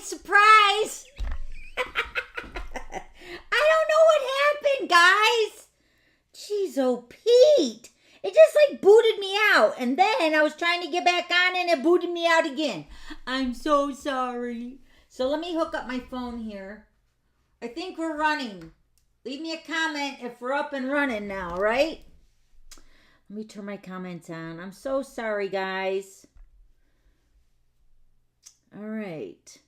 Surprise! I don't know what happened, guys. Jeez, oh, Pete. It just like booted me out. And then I was trying to get back on and it booted me out again. I'm so sorry. So let me hook up my phone here. I think we're running. Leave me a comment if we're up and running now, right? Let me turn my comments on. I'm so sorry, guys. All right.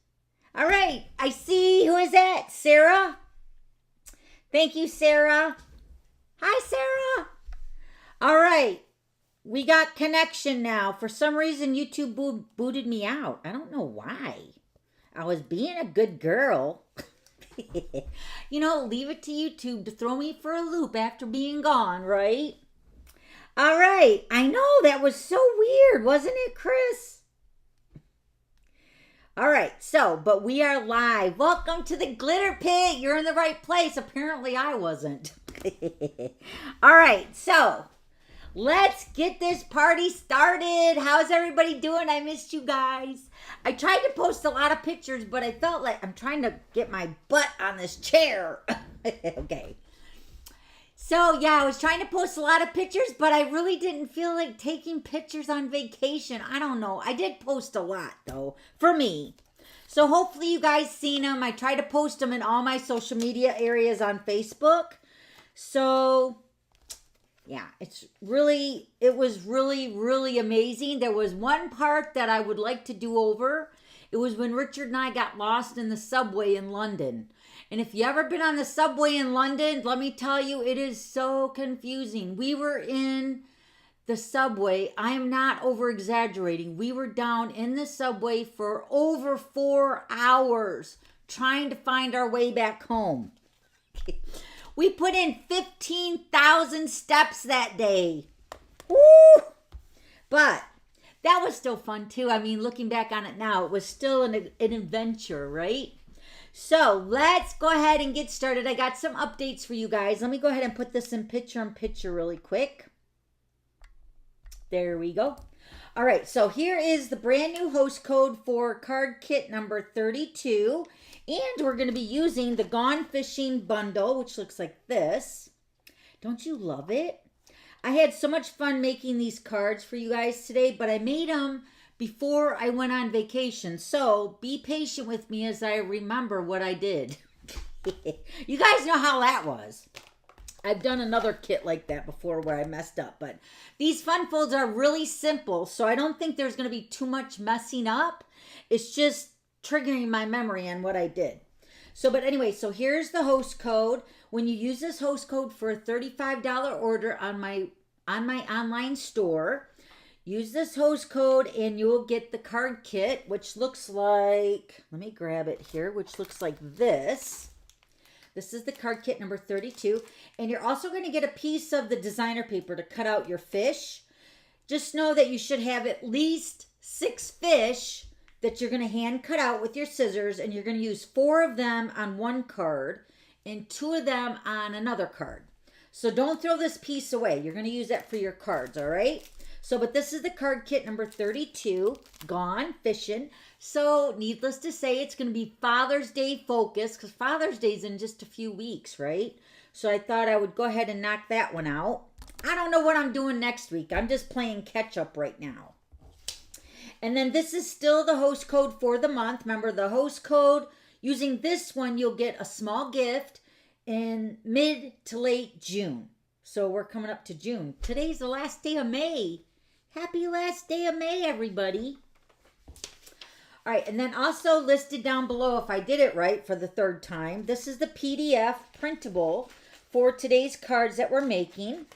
All right. I see. Who is that? Sarah? Thank you, Sarah. Hi, Sarah. All right. We got connection now. For some reason, YouTube booted me out. I don't know why. I was being a good girl. You know, leave it to YouTube to throw me for a loop after being gone, right? All right. I know, that was so weird, wasn't it, Chris? All right. So, but we are live. Welcome to the Glitter Pit. You're in the right place. Apparently, I wasn't. All right. So, let's get this party started. How's everybody doing? I missed you guys. I tried to post a lot of pictures, but I felt like I'm trying to get my butt on this chair. Okay. So, yeah, I was trying to post a lot of pictures, but I really didn't feel like taking pictures on vacation. I don't know. I did post a lot, though, for me. So, hopefully you guys seen them. I try to post them in all my social media areas on Facebook. So, yeah, it was really amazing. There was one part that I would like to do over. It was when Richard and I got lost in the subway in London. And if you ever been on the subway in London, let me tell you, it is so confusing. We were in the subway. I am not over exaggerating. We were down in the subway for over 4 hours trying to find our way back home. We put in 15,000 steps that day. Woo! But that was still fun too. I mean, looking back on it now, it was still an adventure, right? So let's go ahead and get started. I got some updates for you guys. Let me go ahead and put this in picture really quick. There we go. All right, so here is the brand new host code for card kit number 32. And we're going to be using the Gone Fishing bundle, which looks like this. Don't you love it? I had so much fun making these cards for you guys today, but I made them before I went on vacation. So be patient with me as I remember what I did. You guys know how that was. I've done another kit like that before where I messed up, but these fun folds are really simple, so I don't think there's going to be too much messing up. It's just triggering my memory on what I did. So, but anyway, so here's the host code. When you use this host code for a $35 order on my online store, use this host code and you'll get the card kit, which looks like, let me grab it here, which looks like this. This is the card kit number 32. And you're also going to get a piece of the designer paper to cut out your fish. Just know that you should have at least 6 fish that you're going to hand cut out with your scissors, and you're going to use 4 of them on one card and 2 of them on another card. So don't throw this piece away. You're going to use that for your cards, all right? So, but this is the card kit number 32, Gone Fishing. So, needless to say, it's going to be Father's Day focused, because Father's Day is in just a few weeks, right? So I thought I would go ahead and knock that one out. I don't know what I'm doing next week. I'm just playing catch up right now. And then this is still the host code for the month. Remember, the host code, using this one, you'll get a small gift in mid to late June. So we're coming up to June. Today's the last day of May. Happy last day of May, everybody. All right, and then also listed down below, if I did it right for the 3rd time, this is the PDF printable for today's cards that we're making.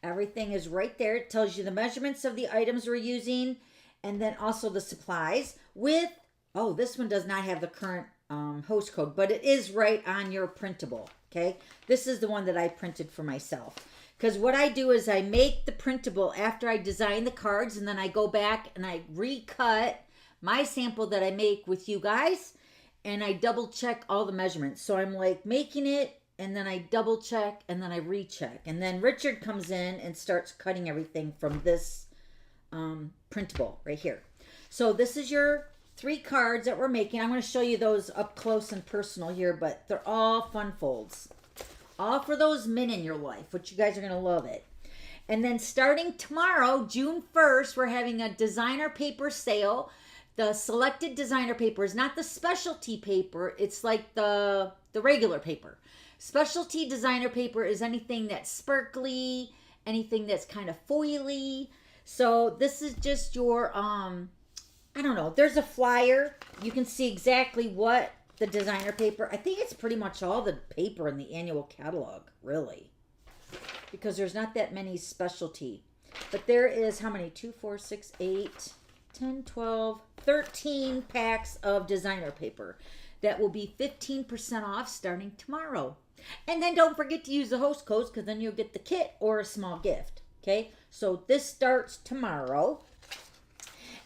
Everything is right there. It tells you the measurements of the items we're using, and then also the supplies with, oh, this one does not have the current host code, but it is right on your printable, okay? This is the one that I printed for myself. Because what I do is I make the printable after I design the cards, and then I go back and I recut my sample that I make with you guys, and I double check all the measurements. So I'm like making it, and then I double check, and then I recheck. And then Richard comes in and starts cutting everything from this printable right here. So this is your 3 cards that we're making. I'm going to show you those up close and personal here, but they're all fun folds. All for those men in your life, which you guys are going to love it. And then starting tomorrow, June 1st, we're having a designer paper sale. The selected designer paper is not the specialty paper. It's like the regular paper. Specialty designer paper is anything that's sparkly, anything that's kind of foily. So this is just your, I don't know. There's a flyer. You can see exactly what the designer paper. I think it's pretty much all the paper in the annual catalog, really. Because there's not that many specialty. But there is how many? 2, 4, 6, 8, 10, 12, 13 packs of designer paper. That will be 15% off starting tomorrow. And then don't forget to use the host codes because then you'll get the kit or a small gift. Okay? So this starts tomorrow.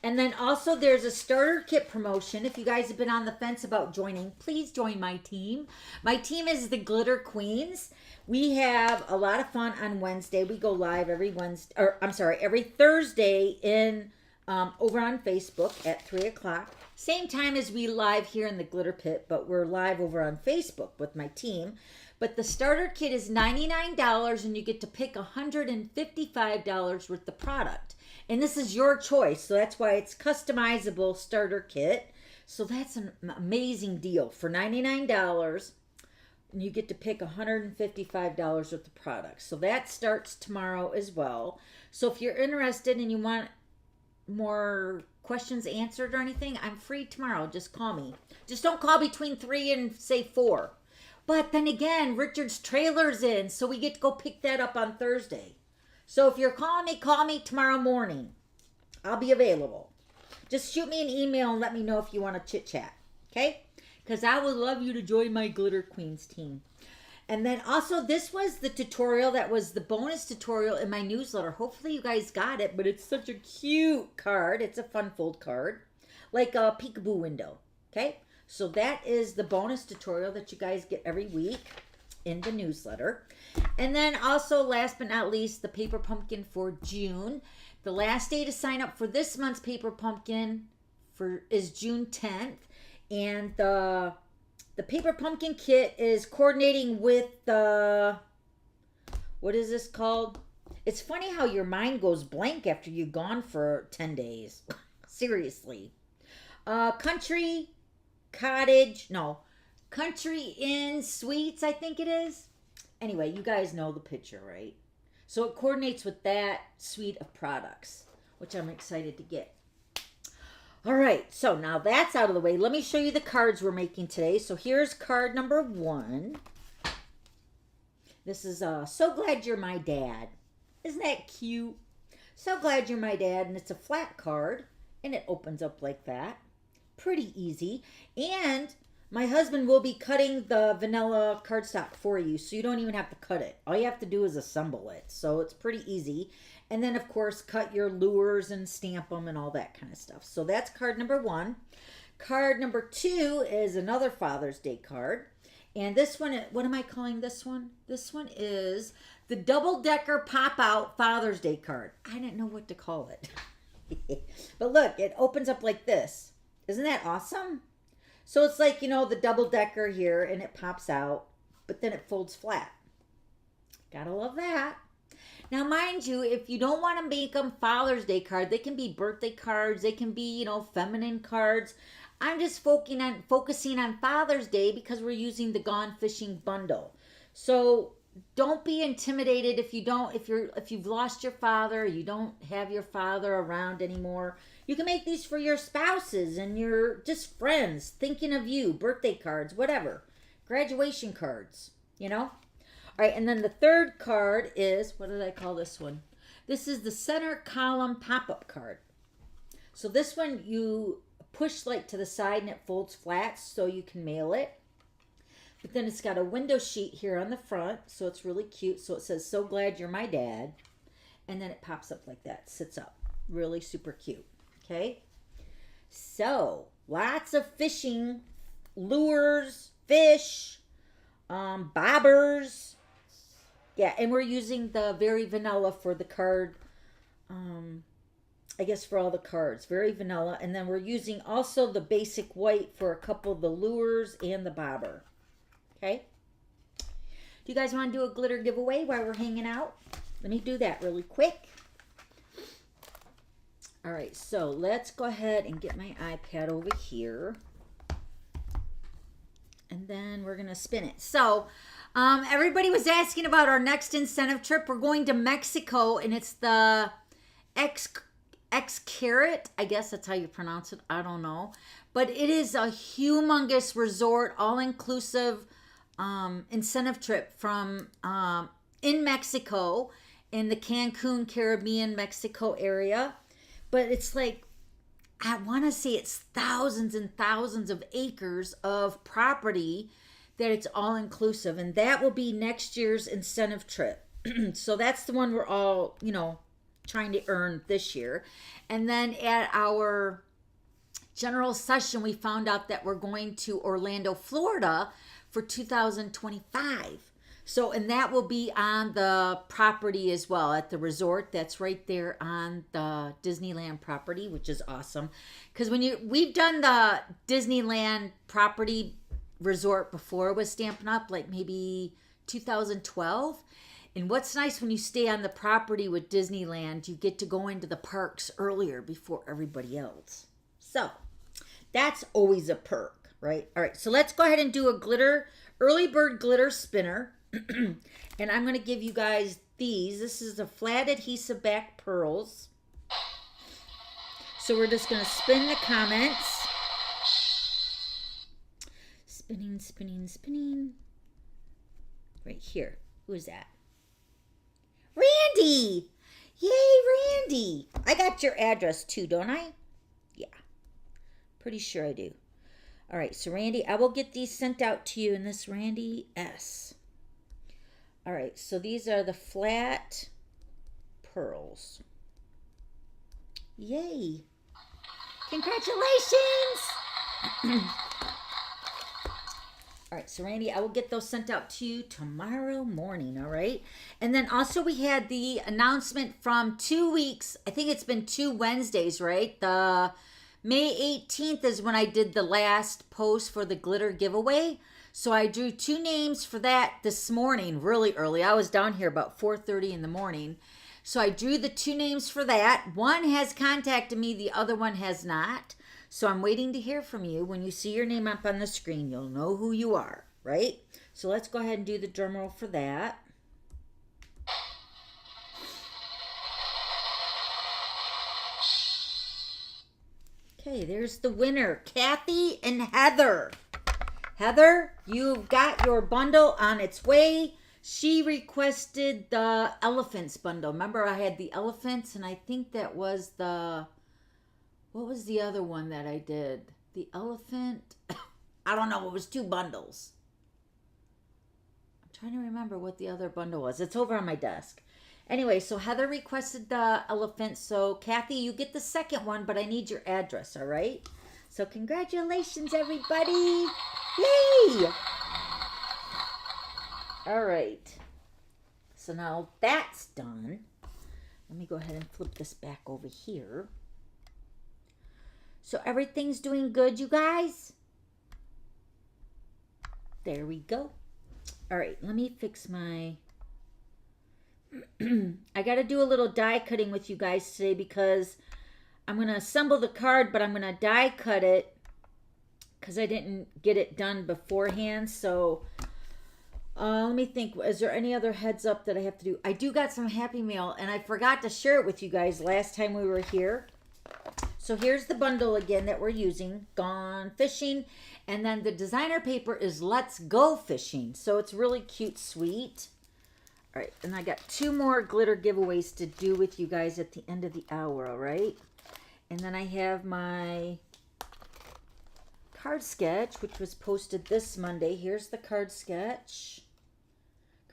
And then also there's a starter kit promotion. If you guys have been on the fence about joining, please join my team. My team is the Glitter Queens. We have a lot of fun on Wednesday. We go live every every Thursday in over on Facebook at 3 o'clock. Same time as we live here in the Glitter Pit, but we're live over on Facebook with my team. But the starter kit is $99 and you get to pick $155 worth of product. And this is your choice, so that's why it's customizable starter kit. So that's an amazing deal. For $99, you get to pick $155 worth of products. So that starts tomorrow as well. So if you're interested and you want more questions answered or anything, I'm free tomorrow. Just call me. Just don't call between 3 and say 4. But then again, Richard's trailer's in, so we get to go pick that up on Thursday. So if you're calling me, call me tomorrow morning. I'll be available. Just shoot me an email and let me know if you want to chit-chat. Okay? Because I would love you to join my Glitter Queens team. And then also, this was the tutorial that was the bonus tutorial in my newsletter. Hopefully you guys got it, but it's such a cute card. It's a fun fold card. Like a peekaboo window. Okay? So that is the bonus tutorial that you guys get every week in the newsletter. And then also, last but not least, the paper pumpkin for June. The last day to sign up for this month's paper pumpkin is June 10th. And the paper pumpkin kit is coordinating with the, what is this called? It's funny how your mind goes blank after you've gone for 10 days. Seriously. Country Inn Sweets, I think it is. Anyway, you guys know the picture, right? So it coordinates with that suite of products, which I'm excited to get. All right, so now that's out of the way. Let me show you the cards we're making today. So here's card number 1. This is So Glad You're My Dad. Isn't that cute? So Glad You're My Dad, and it's a flat card, and it opens up like that. Pretty easy. And my husband will be cutting the vanilla cardstock for you, so you don't even have to cut it. All you have to do is assemble it, so it's pretty easy. And then, of course, cut your lures and stamp them and all that kind of stuff. So that's card number 1. Card number 2 is another Father's Day card. And this one, what am I calling this one? This one is the double-decker pop-out Father's Day card. I didn't know what to call it. But look, it opens up like this. Isn't that awesome? So it's like, you know, the double-decker here, and it pops out, but then it folds flat. Gotta love that. Now, mind you, if you don't want to make them Father's Day cards, they can be birthday cards. They can be, you know, feminine cards. I'm just focusing on Father's Day because we're using the Gone Fishing bundle. So don't be intimidated if you've lost your father, you don't have your father around anymore. You can make these for your spouses and your just friends thinking of you, birthday cards, whatever, graduation cards, you know. All right, and then the third card is, what did I call this one? This is the center column pop-up card. So this one you push like to the side and it folds flat so you can mail it. But then it's got a window sheet here on the front, so it's really cute. So it says, So Glad You're My Dad. And then it pops up like that, sits up. Really super cute, okay? So, lots of fishing, lures, fish, bobbers. Yeah, and we're using the Very Vanilla for the card. I guess for all the cards. Very vanilla. And then we're using also the basic white for a couple of the lures and the bobber. Okay. Do you guys want to do a glitter giveaway while we're hanging out? Let me do that really quick. All right, so let's go ahead and get my iPad over here. And then we're going to spin it. So everybody was asking about our next incentive trip. We're going to Mexico, and it's the X-Carat. I guess that's how you pronounce it. I don't know. But it is a humongous resort, all-inclusive incentive trip from in Mexico, in the Cancun, Caribbean, Mexico area. But it's like, I want to say it's thousands and thousands of acres of property that it's all inclusive. And that will be next year's incentive trip. So that's the one we're all, you know, trying to earn this year. And then at our general session, we found out that we're going to Orlando, Florida for 2025. So, and that will be on the property as well, at the resort that's right there on the Disneyland property, which is awesome. Because we've done the Disneyland property resort before with Stampin' Up, like maybe 2012. And what's nice when you stay on the property with Disneyland, you get to go into the parks earlier before everybody else. So that's always a perk, right? All right, so let's go ahead and do a glitter, early bird glitter spinner. And I'm going to give you guys these. This is the flat adhesive back pearls. So we're just going to spin the comments. Spinning, spinning, spinning. Right here. Who is that? Randy! Yay, Randy! I got your address too, don't I? Yeah. Pretty sure I do. All right, so Randy, I will get these sent out to you in this Randy S. All right, so these are the flat pearls. Yay. Congratulations. All right, so Randy, I will get those sent out to you tomorrow morning, all right? And then also we had the announcement from 2 weeks. I think it's been 2 Wednesdays, right? The May 18th is when I did the last post for the glitter giveaway. So I drew 2 names for that this morning, really early. I was down here about 4:30 in the morning. So I drew the 2 names for that. One has contacted me, the other one has not. So I'm waiting to hear from you. When you see your name up on the screen, you'll know who you are, right? So let's go ahead and do the drum roll for that. Okay, there's the winner, Kathy and Heather. Heather, you've got your bundle on its way. She requested the elephants bundle. Remember, I had the elephants, and I think that was the... What was the other one that I did? The elephant? I don't know. It was 2 bundles. I'm trying to remember what the other bundle was. It's over on my desk. Anyway, so Heather requested the elephant. So, Kathy, you get the second one, but I need your address, all right? So, congratulations, everybody. Yay! All right. So, now that's done. Let me go ahead and flip this back over here. So, everything's doing good, you guys? There we go. All right, let me fix my... I got to do a little die cutting with you guys today because I'm going to assemble the card, but I'm going to die cut it because I didn't get it done beforehand. So let me think. Is there any other heads up that I have to do? I do got some Happy Mail, and I forgot to share it with you guys last time we were here. So here's the bundle again that we're using, Gone Fishing. And then the designer paper is Let's Go Fishing. So it's really cute, sweet. All right, and I got 2 more glitter giveaways to do with you guys at the end of the hour, all right? And then I have my card sketch, which was posted this Monday. Here's the card sketch.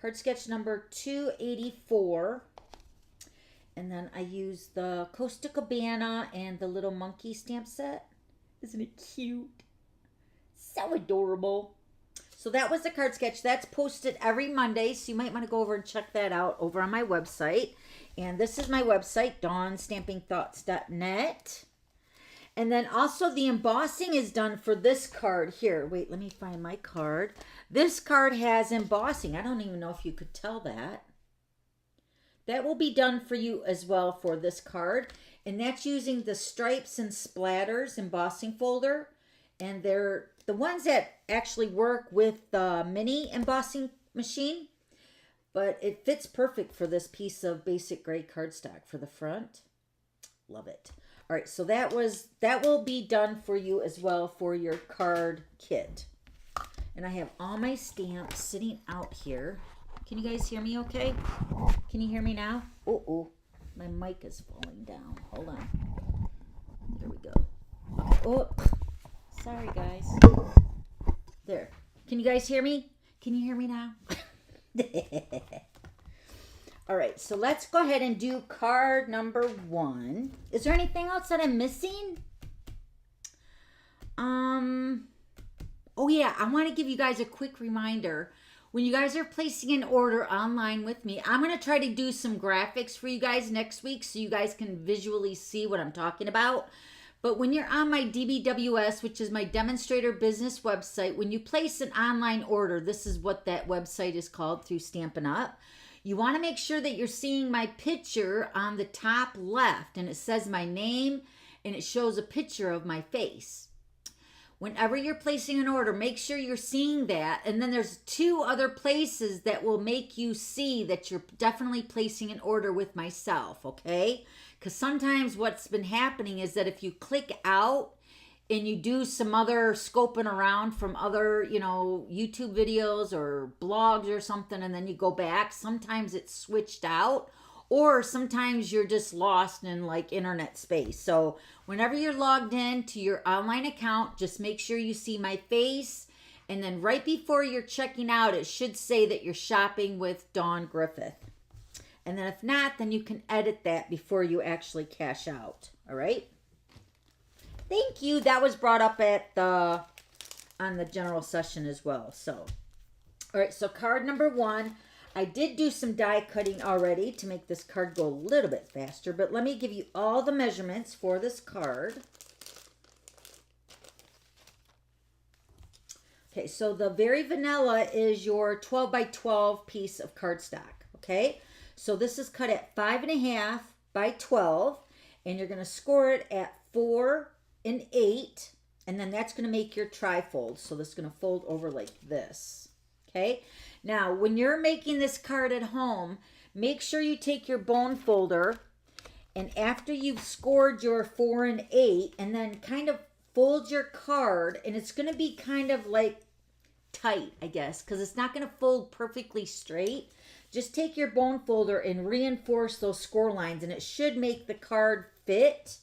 Card sketch number 284. And then I use the Costa Cabana and the little monkey stamp set. Isn't it cute? So adorable. So that was the card sketch. That's posted every Monday, so you might want to go over and check that out over on my website. And this is my website, dawnstampingthoughts.net. And then also the embossing is done for this card here. Wait, let me find my card. This card has embossing. I don't even know if you could tell that. That will be done for you as well for this card. And that's using the Stripes and Splatters embossing folder. And they're the ones that actually work with the mini embossing machine. But it fits perfect for this piece of basic gray cardstock for the front. Love it. All right, so that will be done for you as well for your card kit. And I have all my stamps sitting out here. Can you guys hear me okay? Can you hear me now? Oh, my mic is falling down. Hold on. There we go. Oh, sorry guys. There. Can you guys hear me? Can you hear me now? All right, so let's go ahead and do card number 1. Is there anything else that I'm missing? Oh yeah, I want to give you guys a quick reminder. When you guys are placing an order online with me, I'm going to try to do some graphics for you guys next week so you guys can visually see what I'm talking about. But when you're on my DBWS, which is my demonstrator business website, when you place an online order, this is what that website is called through Stampin' Up. You want to make sure that you're seeing my picture on the top left, and it says my name, and it shows a picture of my face. Whenever you're placing an order, make sure you're seeing that. And then there's 2 other places that will make you see that you're definitely placing an order with myself, okay? Because sometimes what's been happening is that if you click out and you do some other scoping around from other, YouTube videos or blogs or something, and then you go back, sometimes it's switched out, or sometimes you're just lost in like internet space. So whenever you're logged in to your online account, just make sure you see my face, and then right before you're checking out, it should say that you're shopping with Dawn Griffith. And then if not, then you can edit that before you actually cash out. All right. Thank you. That was brought up on the general session as well. So, all right. So card number 1, I did do some die cutting already to make this card go a little bit faster, but let me give you all the measurements for this card. Okay. So the Very Vanilla is your 12 by 12 piece of cardstock. Okay. So this is cut at 5.5 by 12, and you're going to score it at 4 and 8, and then that's going to make your trifold. So this is going to fold over like this. Okay. Now, when you're making this card at home, make sure you take your bone folder, and after you've scored your 4 and 8, and then kind of fold your card, and it's going to be kind of like tight, I guess, because it's not going to fold perfectly straight. Just take your bone folder and reinforce those score lines, and it should make the card fit.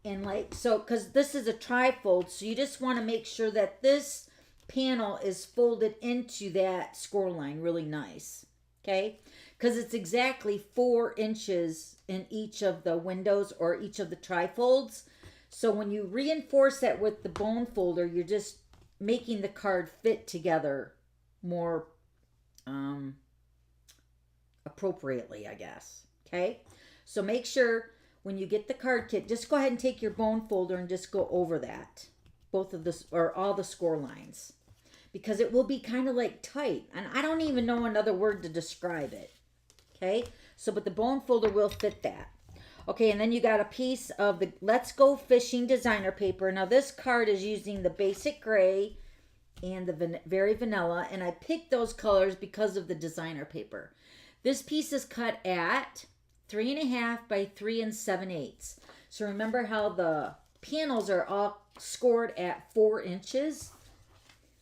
And like so, because this is a trifold, so you just want to make sure that this panel is folded into that score line really nice. Okay, because it's exactly 4 inches in each of the windows or each of the trifolds. So when you reinforce that with the bone folder, you're just making the card fit together more appropriately, I guess. Okay, so make sure when you get the card kit, just go ahead and take your bone folder and just go over that, both of this or all the score lines, because it will be kind of like tight, and I don't even know another word to describe it. Okay, so but the bone folder will fit that. Okay, and then you got a piece of the Let's Go Fishing designer paper. Now this card is using the basic gray and the Very Vanilla, and I picked those colors because of the designer paper. This piece is cut at 3.5 by 3 7/8. So remember how the panels are all scored at 4 inches.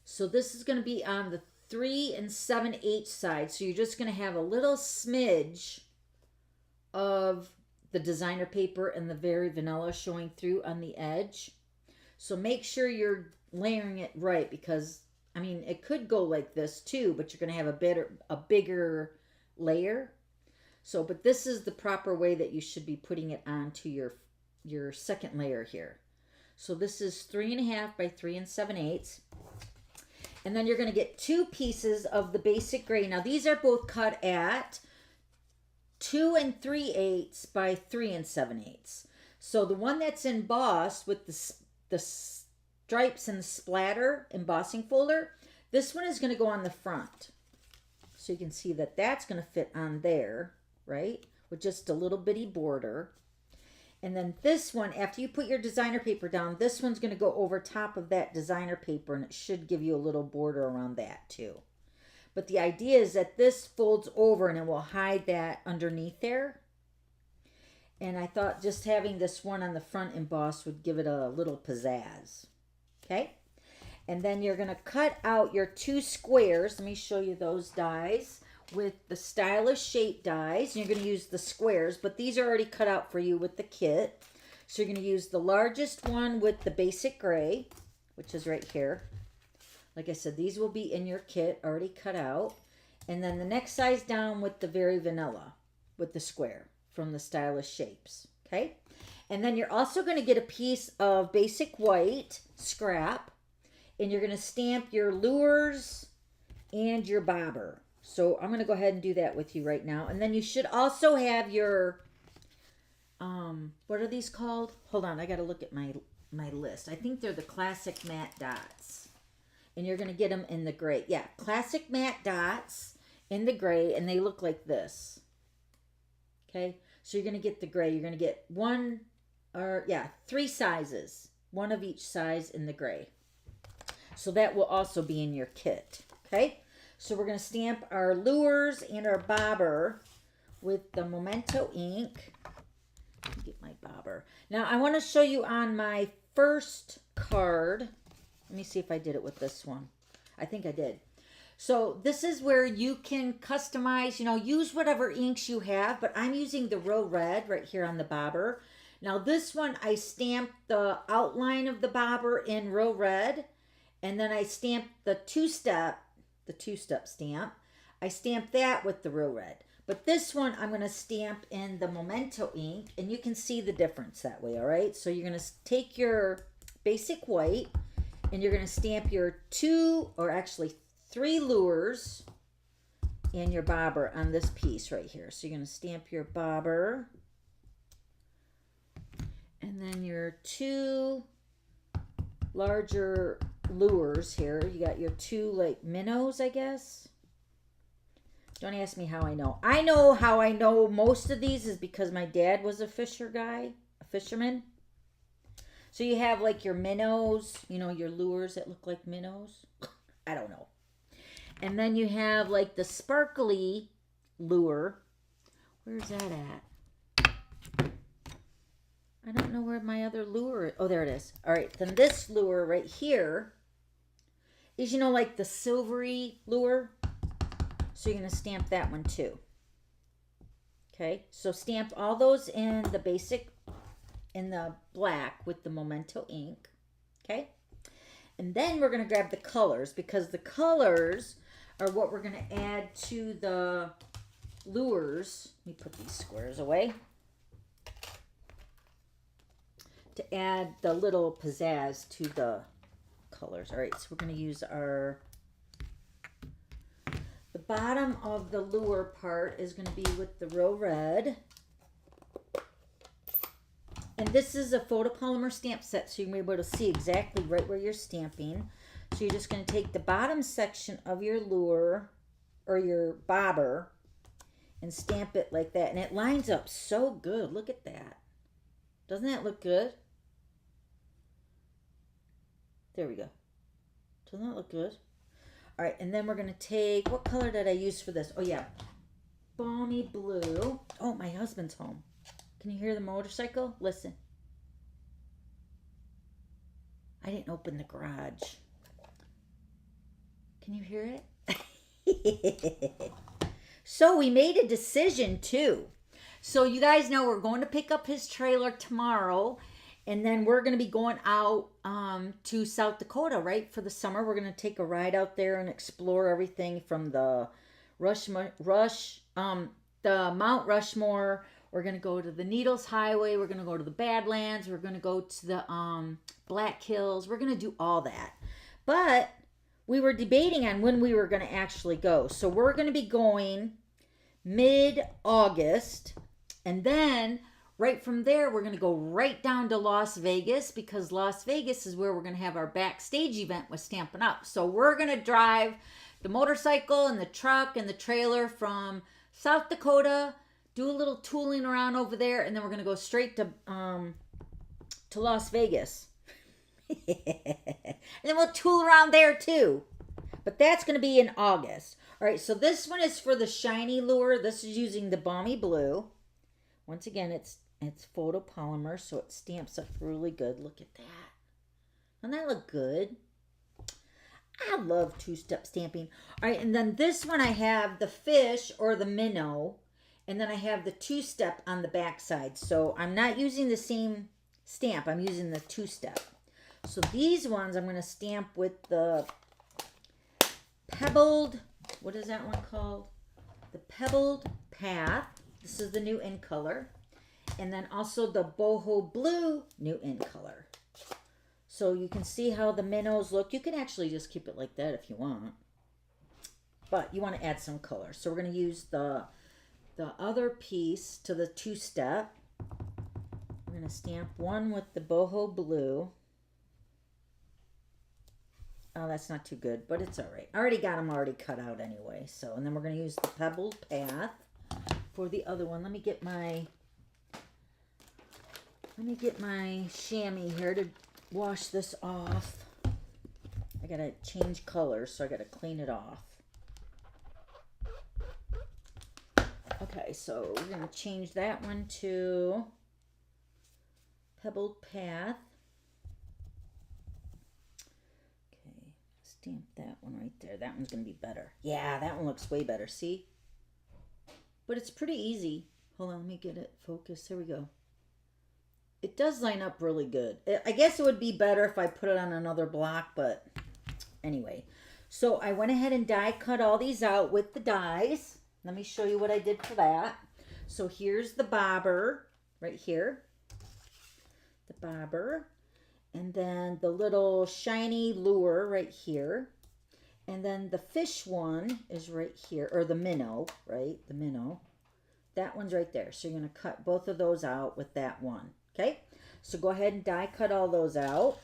So this is going to be on the 3 7/8 side. So you're just going to have a little smidge of the designer paper and the Very Vanilla showing through on the edge. So make sure you're layering it right, because I mean it could go like this too, but you're going to have a bigger layer. So, but this is the proper way that you should be putting it onto your second layer here. So this is 3.5 by 3 7/8. And then you're going to get 2 pieces of the basic gray. Now these are both cut at 2 3/8 by 3 7/8. So the one that's embossed with the stripes and the splatter embossing folder, this one is going to go on the front. So you can see that that's going to fit on there, right? With just a little bitty border. And then this one, after you put your designer paper down, this one's going to go over top of that designer paper, and it should give you a little border around that too. But the idea is that this folds over and it will hide that underneath there. And I thought just having this one on the front embossed would give it a little pizzazz. Okay? And then you're going to cut out your 2 squares. Let me show you those dies with the stylish shape dies. You're going to use the squares, but these are already cut out for you with the kit. So you're going to use the largest one with the basic gray, which is right here. Like I said, these will be in your kit already cut out. And then the next size down with the very vanilla with the square from the stylish shapes. Okay? And then you're also going to get a piece of basic white scrap, and you're going to stamp your lures and your bobber. So I'm going to go ahead and do that with you right now. And then you should also have your, what are these called? Hold on, I got to look at my list. I think they're the classic matte dots. And you're going to get them in the gray. Yeah, classic matte dots in the gray, and they look like this. Okay, so you're going to get the gray. You're going to get 3 sizes. 1 of each size in the gray. So that will also be in your kit. Okay, so we're going to stamp our lures and our bobber with the Memento ink. Let me get my bobber. Now I want to show you on my first card. Let me see if I did it with this one. I think I did. So this is where you can customize, use whatever inks you have, but I'm using the Real Red right here on the bobber. Now this one, I stamped the outline of the bobber in Real Red, and then I stamped the two-step stamp. I stamped that with the Real Red. But this one, I'm going to stamp in the Memento ink, and you can see the difference that way, all right? So you're going to take your basic white, and you're going to stamp your 3 lures and your bobber on this piece right here. So you're going to stamp your bobber, and then your 2 larger lures here. You got your 2 like minnows, I guess. Don't ask me how I know. I know how I know most of these is because my dad was a fisherman. So you have like your minnows, your lures that look like minnows. I don't know. And then you have like the sparkly lure. Where's that at? I don't know where my other lure is. Oh, there it is. All right, then this lure right here is, like the silvery lure. So you're going to stamp that one too. Okay, so stamp all those in the basic, in the black with the Memento ink. Okay, and then we're going to grab the colors, because the colors are what we're going to add to the lures. Let me put these squares away. To add the little pizzazz to the colors. All right, so we're going to use the bottom of the lure part is going to be with the Real Red. And this is a photopolymer stamp set, so you'll be able to see exactly right where you're stamping. So you're just going to take the bottom section of your lure or your bobber and stamp it like that. And it lines up so good. Look at that. Doesn't that look good? There we go. Doesn't that look good? All right, and then we're going to take, what color did I use for this? Oh, yeah, balmy blue. Oh, my husband's home. Can you hear the motorcycle? Listen. I didn't open the garage. Can you hear it? So we made a decision, too. So you guys know we're going to pick up his trailer tomorrow. And then we're going to be going out to South Dakota, right, for the summer. We're going to take a ride out there and explore everything from the Mount Rushmore. We're going to go to the Needles Highway. We're going to go to the Badlands. We're going to go to the Black Hills. We're going to do all that. But we were debating on when we were going to actually go. So we're going to be going mid-August. And then right from there, we're going to go right down to Las Vegas, because Las Vegas is where we're going to have our backstage event with Stampin' Up. So we're going to drive the motorcycle and the truck and the trailer from South Dakota, do a little tooling around over there, and then we're going to go straight to Las Vegas. And then we'll tool around there too. But that's going to be in August. All right, so this one is for the shiny lure. This is using the Balmy Blue. Once again, it's photopolymer, so it stamps up really good. Look at that. Doesn't that look good? I love two-step stamping. All right, and then this one I have the fish or the minnow, and then I have the two-step on the back side. So I'm not using the same stamp. I'm using the two-step. So these ones I'm going to stamp with the Pebbled, what is that one called? The Pebbled Path. This is the new in color. And then also the Boho Blue new in color. So you can see how the minnows look. You can actually just keep it like that if you want. But you want to add some color. So we're going to use the other piece to the two-step. We're going to stamp one with the Boho Blue. Oh, that's not too good, but it's all right. I already got them already cut out anyway. So, and then we're going to use the Pebbled Path for the other one. Let me get my chamois here to wash this off. I got to change colors, so I got to clean it off. Okay, so we're going to change that one to Pebbled Path. Stamp that one right there. That one's going to be better. Yeah, that one looks way better. See? But it's pretty easy. Hold on, let me get it focused. There we go. It does line up really good. I guess it would be better if I put it on another block, but anyway. So I went ahead and die cut all these out with the dies. Let me show you what I did for that. So here's the bobber right here. The bobber. And then the little shiny lure right here. And then the fish one is right here. Or the minnow, right? The minnow. That one's right there. So you're going to cut both of those out with that one. Okay? So go ahead and die cut all those out.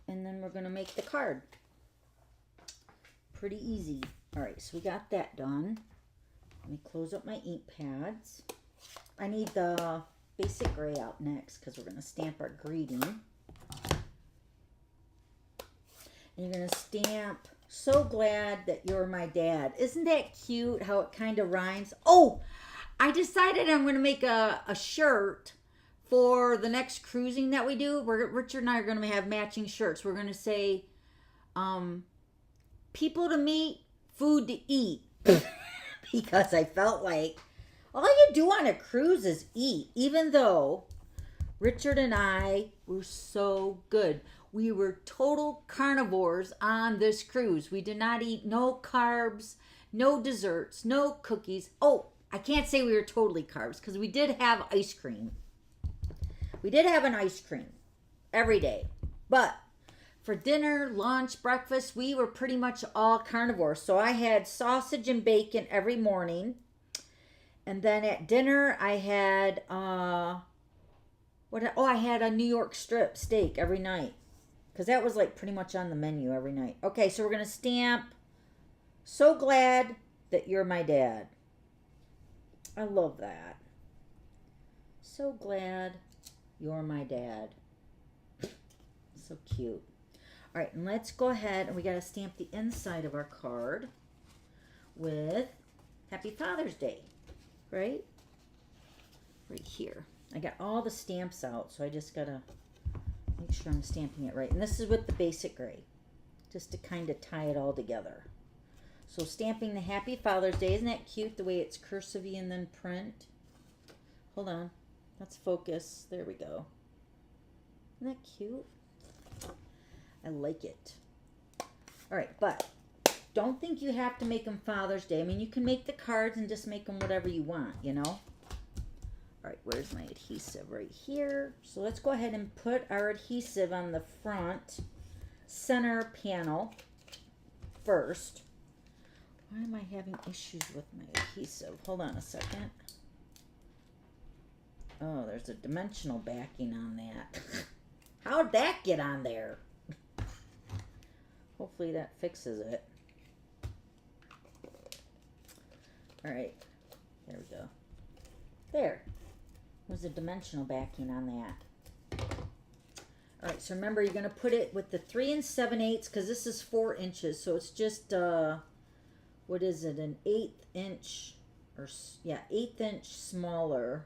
And then we're going to make the card. Pretty easy. Alright, so we got that done. Let me close up my ink pads. I need the basic gray out next because we're going to stamp our greeting. And you're going to stamp So Glad That You're My Dad. Isn't that cute how it kind of rhymes? Oh, I decided I'm going to make a shirt for the next cruising that we do. Richard and I are going to have matching shirts. We're going to say, people to meet, food to eat. Because I felt like all you do on a cruise is eat, even though Richard and I were so good. We were total carnivores on this cruise. We did not eat no carbs, no desserts, no cookies. Oh, I can't say we were totally carbs because we did have ice cream. We did have an ice cream every day. But for dinner, lunch, breakfast, we were pretty much all carnivores. So I had sausage and bacon every morning. And then at dinner, I had, I had a New York strip steak every night. Because that was like pretty much on the menu every night. Okay, so we're going to stamp, So Glad That You're My Dad. I love that. So glad you're my dad. So cute. All right, and let's go ahead and we got to stamp the inside of our card with Happy Father's Day. Right here. I got all the stamps out, so I just gotta make sure I'm stamping it right. And this is with the basic gray, just to kind of tie it all together. So stamping the Happy Father's Day. Isn't that cute the way it's cursive-y and then print? Hold on, let's focus. There we go. Isn't that cute? I like it. All right, but don't think you have to make them Father's Day. I mean, you can make the cards and just make them whatever you want, you know? All right, where's my adhesive? Right here. So let's go ahead and put our adhesive on the front center panel first. Why am I having issues with my adhesive? Hold on a second. Oh, there's a dimensional backing on that. How'd that get on there? Hopefully that fixes it. All right, there we go. There. There's a dimensional backing on that. All right, so remember you're going to put it with the 3 7/8 because this is 4 inches. So it's just, what is it, an 1/8 inch, or yeah, 1/8 inch smaller.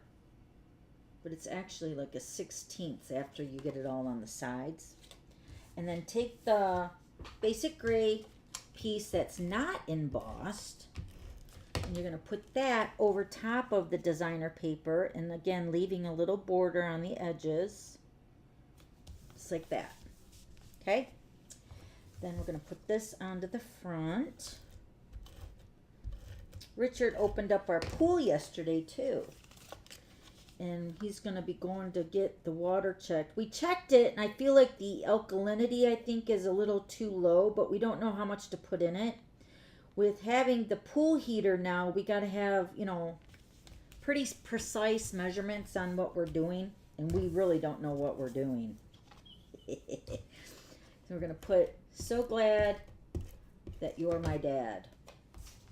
But it's actually like a 1/16 after you get it all on the sides. And then take the basic gray piece that's not embossed, and you're going to put that over top of the designer paper, and again leaving a little border on the edges, just like that. Okay, then we're going to put this onto the front. Richard opened up our pool yesterday too, and he's going to be going to get the water checked. We checked it, and I feel like the alkalinity, I think, is a little too low, but we don't know how much to put in it. With having the pool heater now, we got to have, you know, pretty precise measurements on what we're doing, and we really don't know what we're doing. So we're going to put "So Glad That You're My Dad"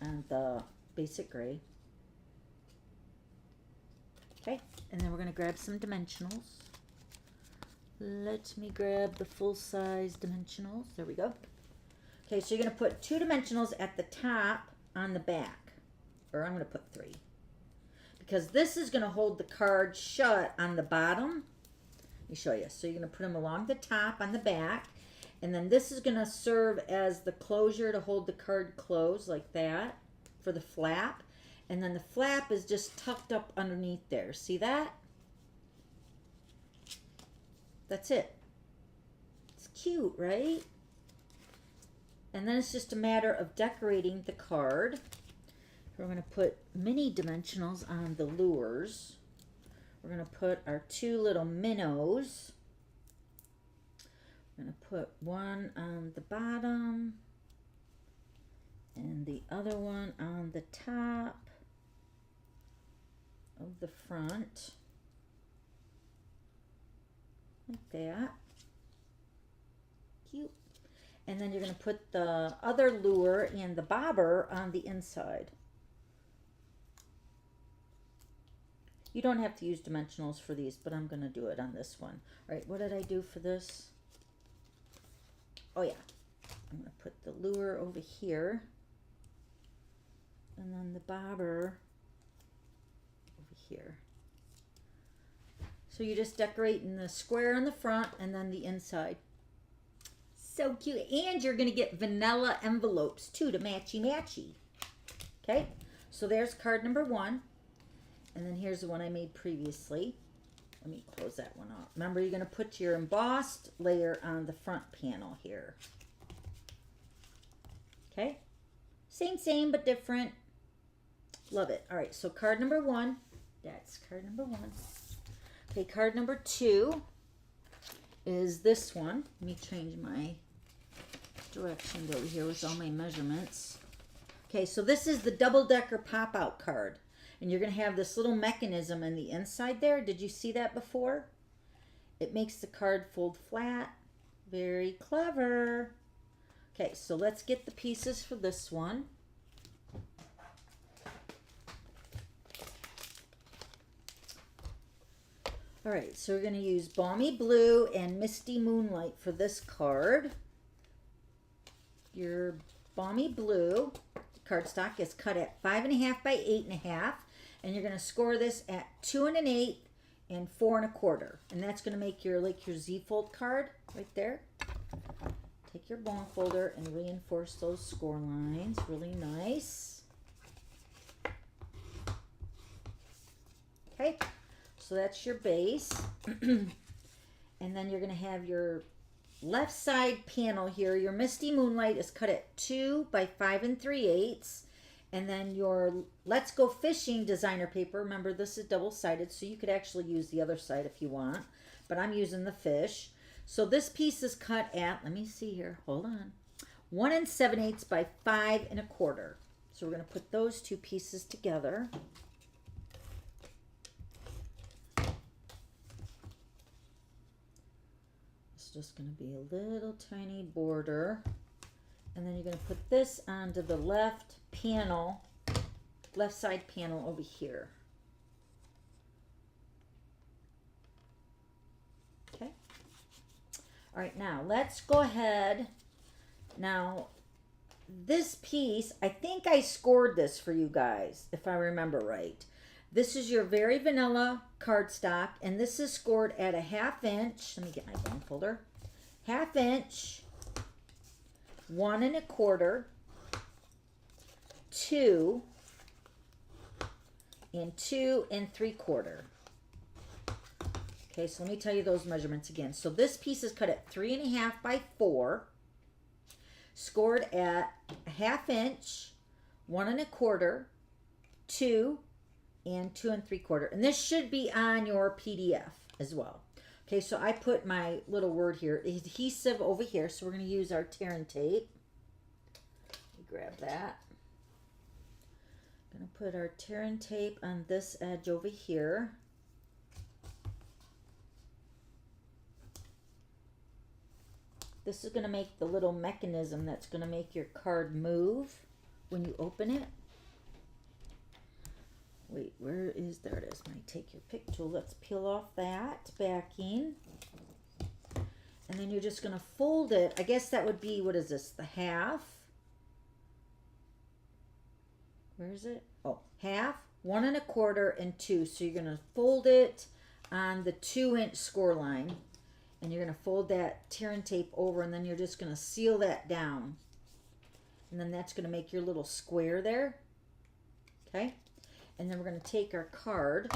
on the basic gray. Okay, and then we're going to grab some dimensionals. Let me grab the full-size dimensionals. There we go. Okay, so you're going to put 2 dimensionals at the top on the back. Or I'm going to put 3. Because this is going to hold the card shut on the bottom. Let me show you. So you're going to put them along the top on the back. And then this is going to serve as the closure to hold the card closed like that for the flap. And then the flap is just tucked up underneath there. See that? That's it. It's cute, right? And then it's just a matter of decorating the card. We're going to put mini dimensionals on the lures. We're going to put our 2 little minnows. We're going to put one on the bottom and the other one on the top of the front. Like that. Cute. And then you're going to put the other lure and the bobber on the inside. You don't have to use dimensionals for these, but I'm going to do it on this one. All right, what did I do for this? Oh yeah, I'm going to put the lure over here. And then the bobber over here. So you just decorate in the square on the front and then the inside. So cute. And you're going to get vanilla envelopes too to matchy-matchy. Okay, so there's card number 1. And then here's the one I made previously. Let me close that one off. Remember, you're going to put your embossed layer on the front panel here. Okay, same, but different. Love it. All right, so card number 1. That's card number 1. Okay, card number 2 is this one. Let me change my direction over here with all my measurements. Okay, so this is the double-decker pop-out card. And you're going to have this little mechanism in the inside there. Did you see that before? It makes the card fold flat. Very clever. Okay, so let's get the pieces for this one. All right, so we're going to use Balmy Blue and Misty Moonlight for this card. Your Balmy Blue cardstock is cut at 5.5 by 8.5, and you're going to score this at 2 1/8 and 4 1/4, and that's going to make your your Z-fold card right there. Take your bone folder and reinforce those score lines. Really nice. Okay. So that's your base. And then you're going to have your left side panel here. Your Misty Moonlight is cut at 2 by 5 3/8. And then your Let's Go Fishing designer paper. Remember, this is double-sided, so you could actually use the other side if you want. But I'm using the fish. So this piece is cut at, let me see here, hold on, 1 7/8 by 5 1/4. So we're going to put those two pieces together. It's just going to be a little tiny border. And then you're going to put this onto the left panel, left side panel over here. Okay. All right, now let's go ahead. Now, this piece, I think I scored this for you guys, if I remember right. This is your Very Vanilla cardstock, and this is scored at a 1/2 inch. Let me get my bone folder. 1/2 inch, 1 1/4, 2, and 2 3/4. Okay, so let me tell you those measurements again. So this piece is cut at 3 1/2 by 4, scored at a 1/2 inch, 1 1/4, 2, and 2 3/4. And this should be on your PDF as well. Okay, so I put my little word here, adhesive over here. So we're going to use our tear and tape. Let me grab that. I'm going to put our tear and tape on this edge over here. This is going to make the little mechanism that's going to make your card move when you open it. Wait, where is, there it is, my take your pick tool. Let's peel off that backing. And then you're just going to fold it. I guess that would be, what is this, the 1/2? Where is it? Oh, 1/2, 1 1/4, and 2. So you're going to fold it on the 2-inch score line. And you're going to fold that tear and tape over, and then you're just going to seal that down. And then that's going to make your little square there. Okay? And then we're going to take our card.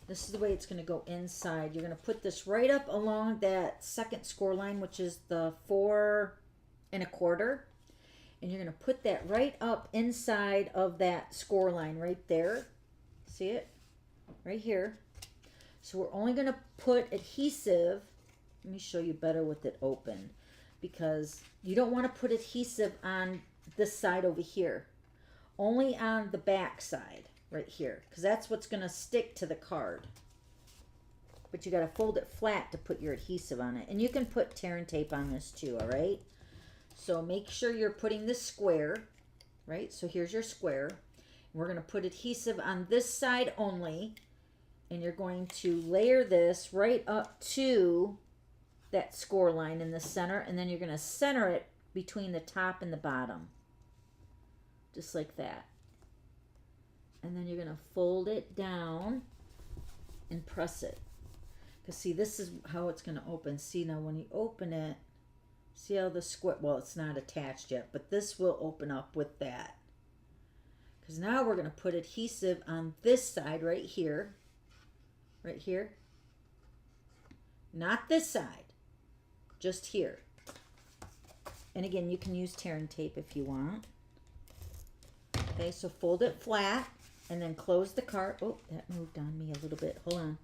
This is the way it's going to go inside. You're going to put this right up along that second score line, which is the 4 1/4. And you're going to put that right up inside of that score line right there. See it? Right here. So we're only going to put adhesive. Let me show you better with it open, because you don't want to put adhesive on this side over here. Only on the back side right here, because that's what's going to stick to the card. But you got to fold it flat to put your adhesive on it. And you can put tear and tape on this too, all right? So make sure you're putting this square, right? So here's your square. We're going to put adhesive on this side only, and you're going to layer this right up to that score line in the center, and then you're going to center it between the top and the bottom, just like that. And then you're going to fold it down and press it, because see, this is how it's going to open. See, now when you open it, see how the square, well, it's not attached yet, but this will open up with that, because now we're going to put adhesive on this side right here, not this side, just here. And again, you can use tear and tape if you want. Okay, so fold it flat and then close the card. Oh, that moved on me a little bit. Hold on.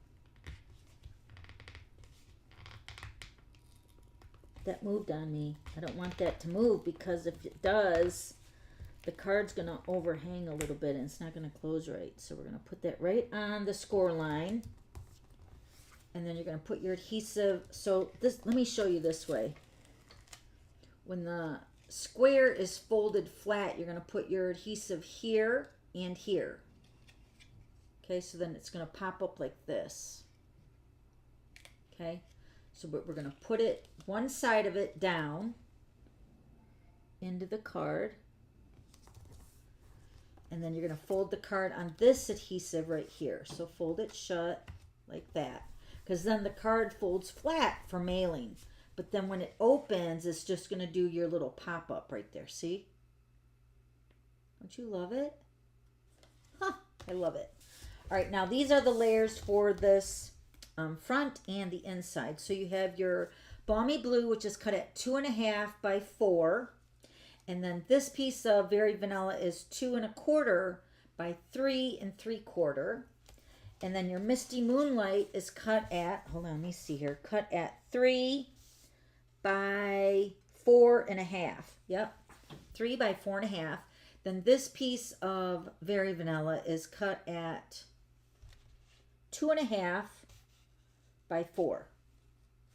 That moved on me. I don't want that to move, because if it does, the card's going to overhang a little bit and it's not going to close right. So we're going to put that right on the score line. And then you're going to put your adhesive. So this, let me show you this way. When the square is folded flat, you're going to put your adhesive here and here. Okay, so then it's going to pop up like this. Okay, so we're going to put it, one side of it down into the card. And then you're going to fold the card on this adhesive right here. So fold it shut like that, because then the card folds flat for mailing. But then when it opens, it's just going to do your little pop-up right there. See? Don't you love it? Huh, I love it. All right, now these are the layers for this front and the inside. So you have your Balmy Blue, which is cut at 2 1/2 by 4. And then this piece of Very Vanilla is 2 1/4 by 3 3/4. And then your Misty Moonlight is cut at, hold on, let me see here, cut at 3 by 4 1/2. Yep, 3 by 4 1/2. Then this piece of Very Vanilla is cut at 2.5 by 4.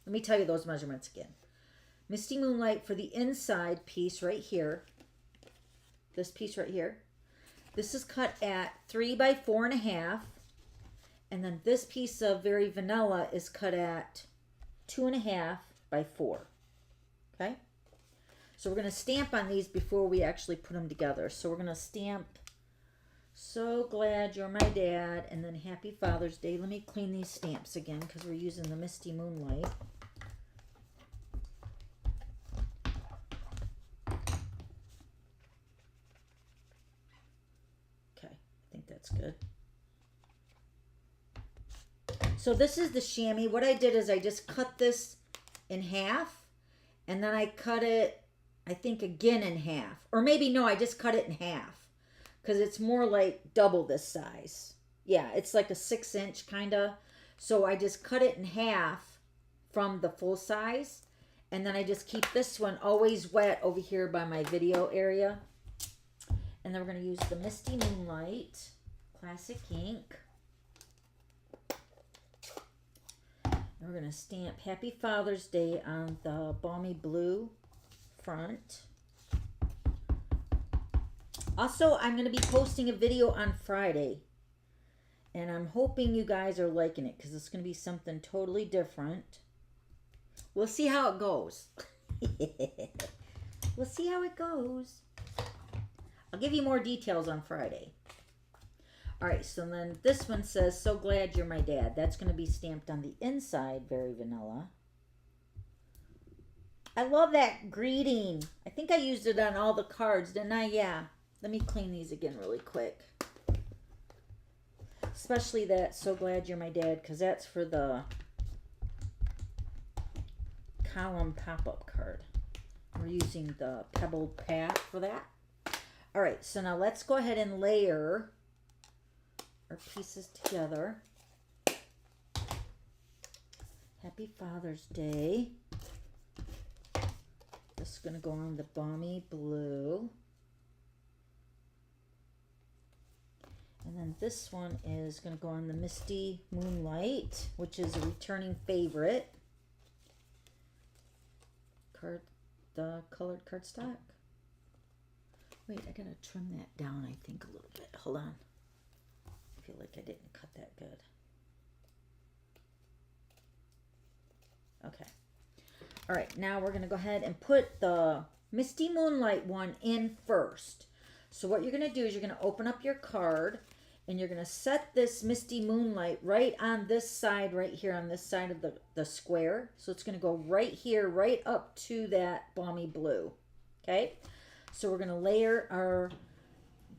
Let me tell you those measurements again. Misty Moonlight for the inside piece right here, this piece right here, this is cut at 3 by 4.5. And then this piece of Very Vanilla is cut at 2.5 by 4. Okay? So we're going to stamp on these before we actually put them together. So we're going to stamp So Glad You're My Dad, and then Happy Father's Day. Let me clean these stamps again because we're using the Misty Moonlight. Okay, I think that's good. So this is the chamois. What I did is I just cut this in half, and then I cut it, I think, again in half. Or maybe, no, I just cut it in half because it's more like double this size. Yeah, it's like a 6-inch kind of. So I just cut it in half from the full size, and then I just keep this one always wet over here by my video area. And then we're going to use the Misty Moonlight Classic Ink. And we're going to stamp Happy Father's Day on the Balmy Blue front. Also, I'm going to be posting a video on Friday. And I'm hoping you guys are liking it because it's going to be something totally different. We'll see how it goes. We'll see how it goes. I'll give you more details on Friday. All right, so then this one says, So Glad You're My Dad. That's going to be stamped on the inside, Very Vanilla. I love that greeting. I think I used it on all the cards, didn't I? Yeah. Let me clean these again really quick. Especially that So Glad You're My Dad, because that's for the column pop-up card. We're using the pebbled pad for that. All right, so now let's go ahead and layer our pieces together. Happy Father's Day. This is going to go on the Balmy Blue. And then this one is going to go on the Misty Moonlight, which is a returning favorite. The colored cardstock. Wait, I gotta trim that down, I think, a little bit. Hold on. I feel like I didn't cut that good. Okay. All right, now we're gonna go ahead and put the Misty Moonlight one in first. So what you're gonna do is you're gonna open up your card and you're gonna set this Misty Moonlight right on this side, right here on this side of the square. So it's gonna go right here, right up to that Balmy Blue, okay? So we're going to layer our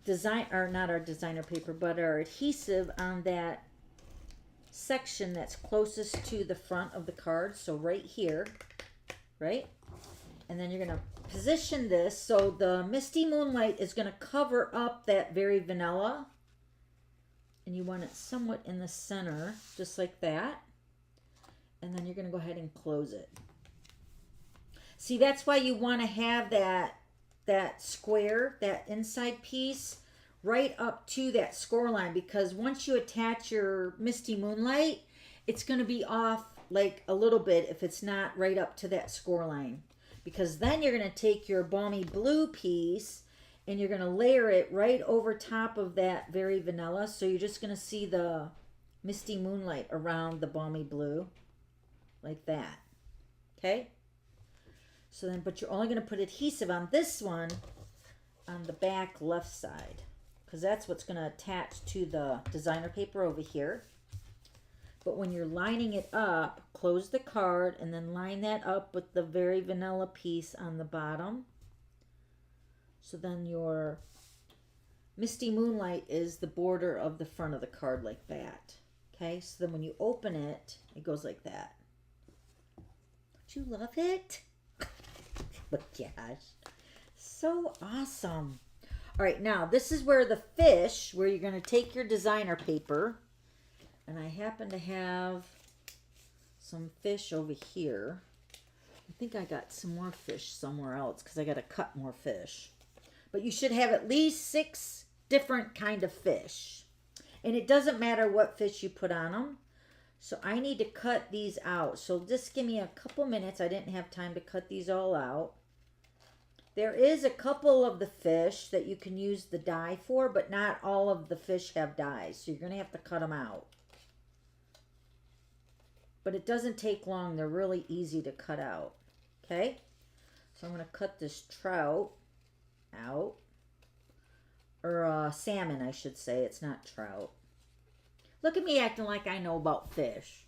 not our designer paper, but our adhesive on that section that's closest to the front of the card. So right here, right? And then you're going to position this so the Misty Moonlight is going to cover up that Very Vanilla. And you want it somewhat in the center, just like that. And then you're going to go ahead and close it. See, that's why you want to have that square, that inside piece, right up to that score line, because once you attach your Misty Moonlight, it's going to be off like a little bit if it's not right up to that score line. Because then you're going to take your Balmy Blue piece and you're going to layer it right over top of that Very Vanilla. So you're just going to see the Misty Moonlight around the Balmy Blue, like that. Okay? So then, but you're only going to put adhesive on this one on the back left side, because that's what's going to attach to the designer paper over here. But when you're lining it up, close the card and then line that up with the Very Vanilla piece on the bottom. So then your Misty Moonlight is the border of the front of the card like that. Okay, so then when you open it, it goes like that. Don't you love it? But gosh, so awesome. All right, now this is where the fish, where you're going to take your designer paper, and I happen to have some fish over here. I think I got some more fish somewhere else because I got to cut more fish. But you should have at least 6 different kind of fish. And it doesn't matter what fish you put on them. So I need to cut these out. So just give me a couple minutes. I didn't have time to cut these all out. There is a couple of the fish that you can use the dye for, but not all of the fish have dyes. So you're going to have to cut them out. But it doesn't take long. They're really easy to cut out. Okay? So I'm going to cut this trout out. Or salmon, I should say. It's not trout. Look at me acting like I know about fish.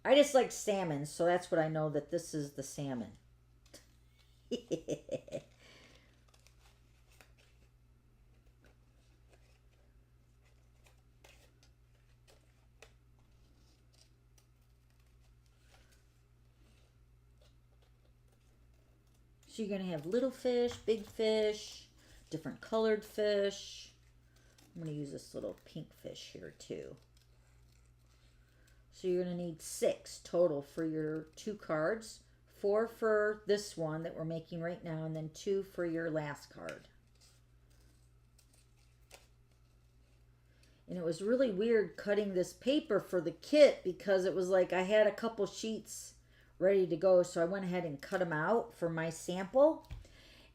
I just like salmon, so that's what I know, that this is the salmon. So you're going to have little fish, big fish, different colored fish. I'm going to use this little pink fish here too. So you're going to need 6 total for your 2 cards. 4 for this one that we're making right now, and then 2 for your last card. And it was really weird cutting this paper for the kit because it was like I had a couple sheets ready to go, so I went ahead and cut them out for my sample.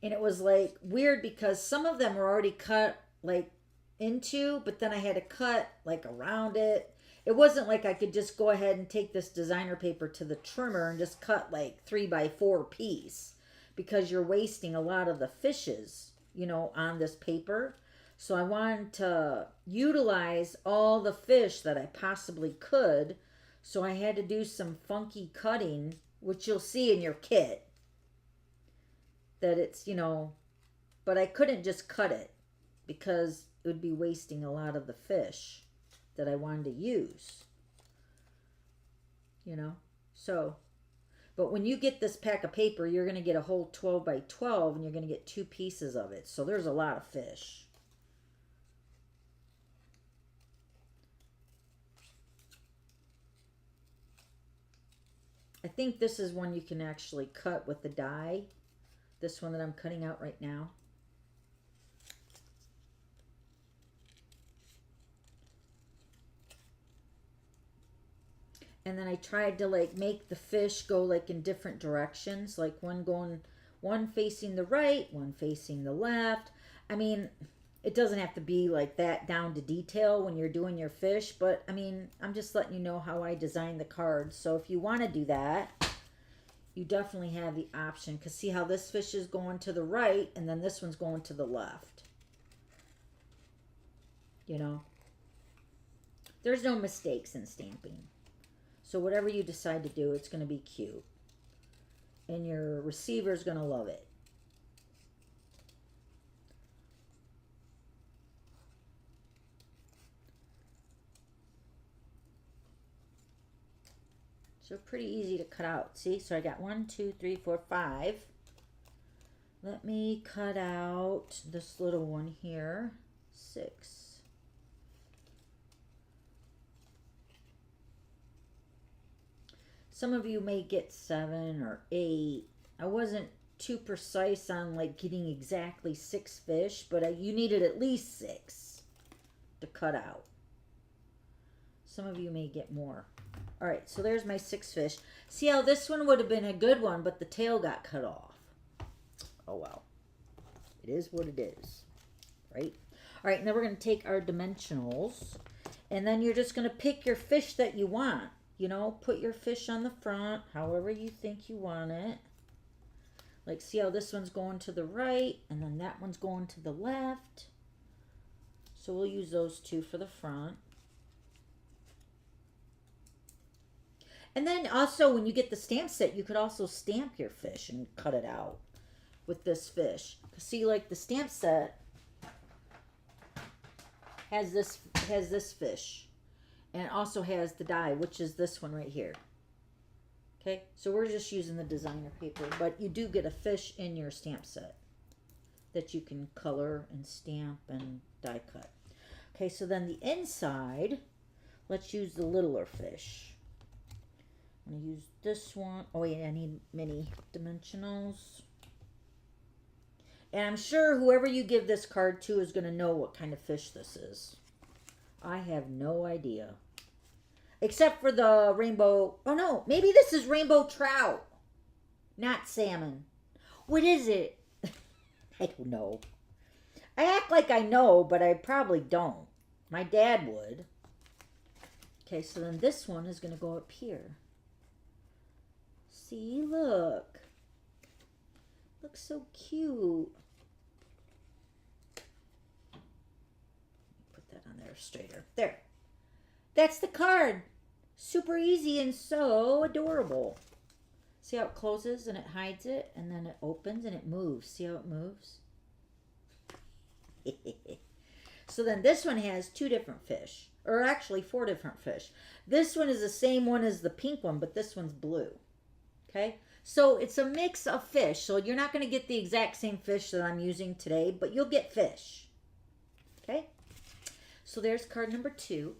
And it was like weird because some of them were already cut like into, but then I had to cut like around it. It wasn't like I could just go ahead and take this designer paper to the trimmer and just cut like 3x4 piece, because you're wasting a lot of the fishes, you know, on this paper. So I wanted to utilize all the fish that I possibly could. So I had to do some funky cutting, which you'll see in your kit. That it's, you know, but I couldn't just cut it because it would be wasting a lot of the fish that I wanted to use. You know, so, but when you get this pack of paper, you're going to get a whole 12x12 and you're going to get 2 pieces of it. So there's a lot of fish. I think this is one you can actually cut with the die. This one that I'm cutting out right now. And then I tried to like make the fish go like in different directions, like one facing the right, one facing the left. I mean, it doesn't have to be like that down to detail when you're doing your fish, but I mean, I'm just letting you know how I design the cards. So if you want to do that, you definitely have the option, because see how this fish is going to the right and then this one's going to the left. You know, there's no mistakes in stamping. So whatever you decide to do, it's going to be cute. And your receiver's going to love it. So pretty easy to cut out. See, so I got 1, 2, 3, 4, 5. Let me cut out this little one here. 6. Some of you may get 7 or 8. I wasn't too precise on like getting exactly 6 fish, but you needed at least 6 to cut out. Some of you may get more. All right, so there's my 6 fish. See how this one would have been a good one, but the tail got cut off. Oh, well. It is what it is, right? All right, and then we're going to take our dimensionals, and then you're just going to pick your fish that you want. You know, put your fish on the front, however you think you want it. Like, see how this one's going to the right, and then that one's going to the left. So we'll use those 2 for the front. And then also, when you get the stamp set, you could also stamp your fish and cut it out with this fish. See, like the stamp set has this fish. And it also has the die, which is this one right here. Okay, so we're just using the designer paper, but you do get a fish in your stamp set that you can color and stamp and die cut. Okay, so then the inside, let's use the littler fish. I'm going to use this one. Oh, wait, I need mini dimensionals. And I'm sure whoever you give this card to is going to know what kind of fish this is. I have no idea. Except for the rainbow. Oh no, maybe this is rainbow trout. Not salmon. What is it? I don't know. I act like I know, but I probably don't. My dad would. Okay, so then this one is going to go up here. See, look. Looks so cute. Put that on there straighter. There. That's the card. Super easy and so adorable. See how it closes and it hides it, and then it opens and it moves. See how it moves? So then this one has 2 different fish, or actually 4 different fish. This one is the same one as the pink one, but this one's blue. Okay, so it's a mix of fish. So you're not going to get the exact same fish that I'm using today, but you'll get fish. Okay, so there's card number 2.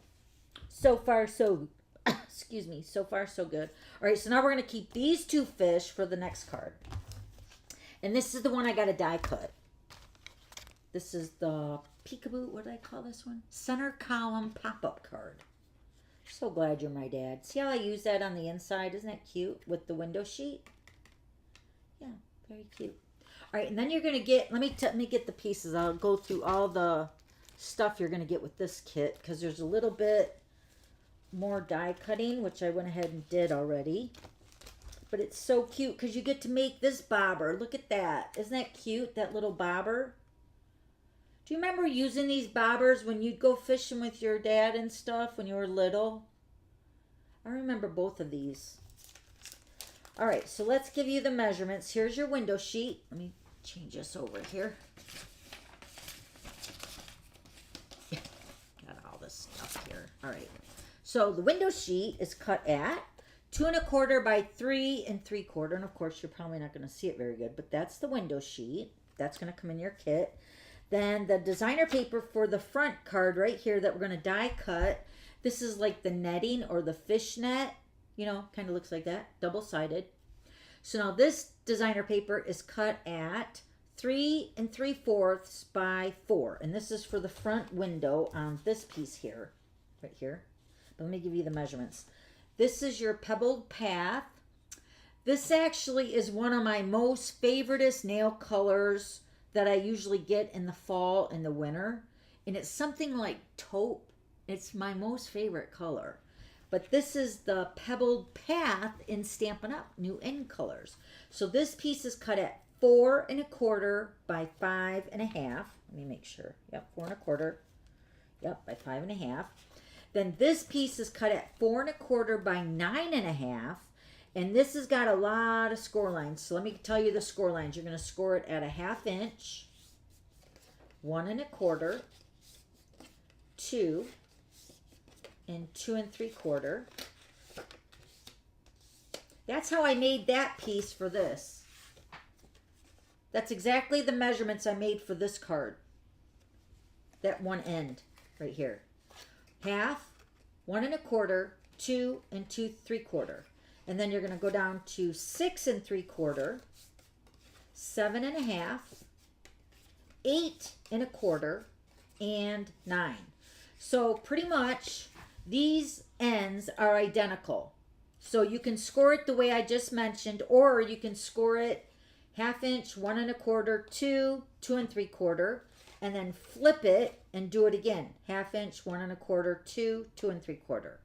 So far, so excuse me. So far, so good. All right, so now we're going to keep these 2 fish for the next card, and this is the one I got to die cut. This is the peekaboo. What did I call this one? Center column pop-up card. So glad you're my dad. See how I use that on the inside? Isn't that cute with the window sheet? Yeah, very cute. All right, and then you're going to get, let me get the pieces. I'll go through all the stuff you're going to get with this kit because there's a little bit more die cutting, which I went ahead and did already. But it's so cute because you get to make this bobber. Look at that. Isn't that cute, that little bobber? Do you remember using these bobbers when you'd go fishing with your dad and stuff when you were little? I remember both of these. All right, so let's give you the measurements. Here's your window sheet. Let me change this over here. Got all this stuff here. All right. So the window sheet is cut at 2 1/4 by 3 3/4. And of course, you're probably not going to see it very good, but that's the window sheet. That's going to come in your kit. Then the designer paper for the front card right here that we're going to die cut. This is like the netting or the fish net. You know, kind of looks like that. Double-sided. So now this designer paper is cut at 3 3/4 by 4. And this is for the front window on this piece here. Right here. But let me give you the measurements. This is your pebbled path. This actually is one of my most favoriteest nail colors that I usually get in the fall and the winter. And it's something like taupe. It's my most favorite color. But this is the pebbled path in Stampin' Up! New In colors. So this piece is cut at 4 1/4 by 5 1/2. Let me make sure. Yep, 4 1/4. Yep, by 5 1/2. Then this piece is cut at 4 1/4 by 9 1/2. And this has got a lot of score lines. So let me tell you the score lines. You're going to score it at a 1/2 inch, 1 1/4, 2, and 2 3/4. That's how I made that piece for this. That's exactly the measurements I made for this card. That one end right here. 1/2, 1 1/4, 2, and 2 3/4. And then you're going to go down to 6 3/4, 7 1/2, 8 1/4, and 9. So pretty much these ends are identical. So you can score it the way I just mentioned, or you can score it 1/2 inch, 1 1/4, 2, 2 3/4, and then flip it and do it again. 1/2 inch, 1 1/4, 2, 2 3/4.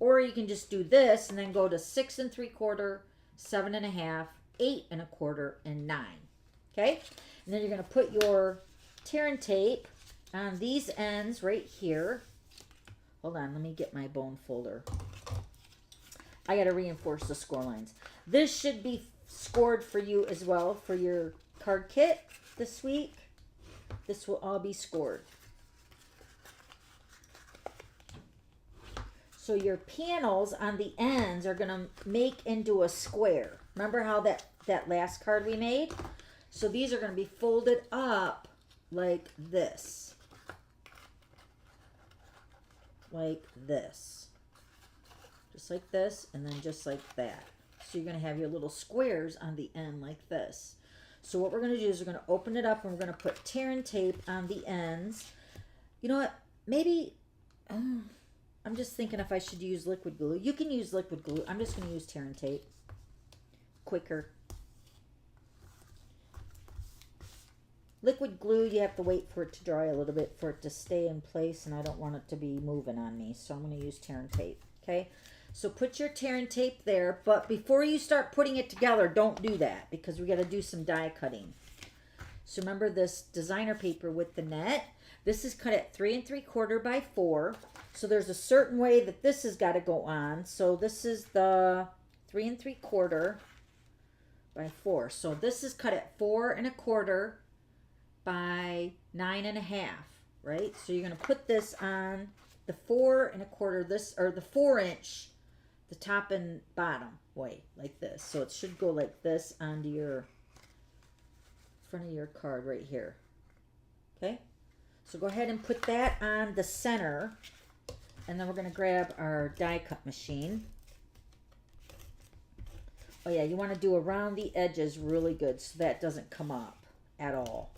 Or you can just do this and then go to 6 3/4, 7 1/2, 8 1/4, and 9. Okay? And then you're going to put your tear and tape on these ends right here. Hold on, let me get my bone folder. I got to reinforce the score lines. This should be scored for you as well for your card kit this week. This will all be scored. So your panels on the ends are going to make into a square. Remember how that last card we made? So these are going to be folded up like this. Like this. Just like this, and then just like that. So you're going to have your little squares on the end like this. So what we're going to do is we're going to open it up and we're going to put tear and tape on the ends. You know what? Maybe, I'm just thinking if I should use liquid glue. You can use liquid glue. I'm just going to use tear and tape. Quicker. Liquid glue, you have to wait for it to dry a little bit for it to stay in place, and I don't want it to be moving on me, so I'm going to use tear and tape. Okay, so put your tear and tape there, but before you start putting it together, don't do that because we got to do some die cutting. So remember this designer paper with the net. This is cut at 3 3/4 by 4. So there's a certain way that this has got to go on. So this is the 3 3/4 by 4. So this is cut at 4 1/4 by 9 1/2, right? So you're going to put this on the 4 1/4, this, or the 4-inch, the top and bottom way, like this. So it should go like this onto your front of your card right here. Okay, so go ahead and put that on the center, and then we're going to grab our die cut machine. Oh yeah, you want to do around the edges really good so that doesn't come up at all,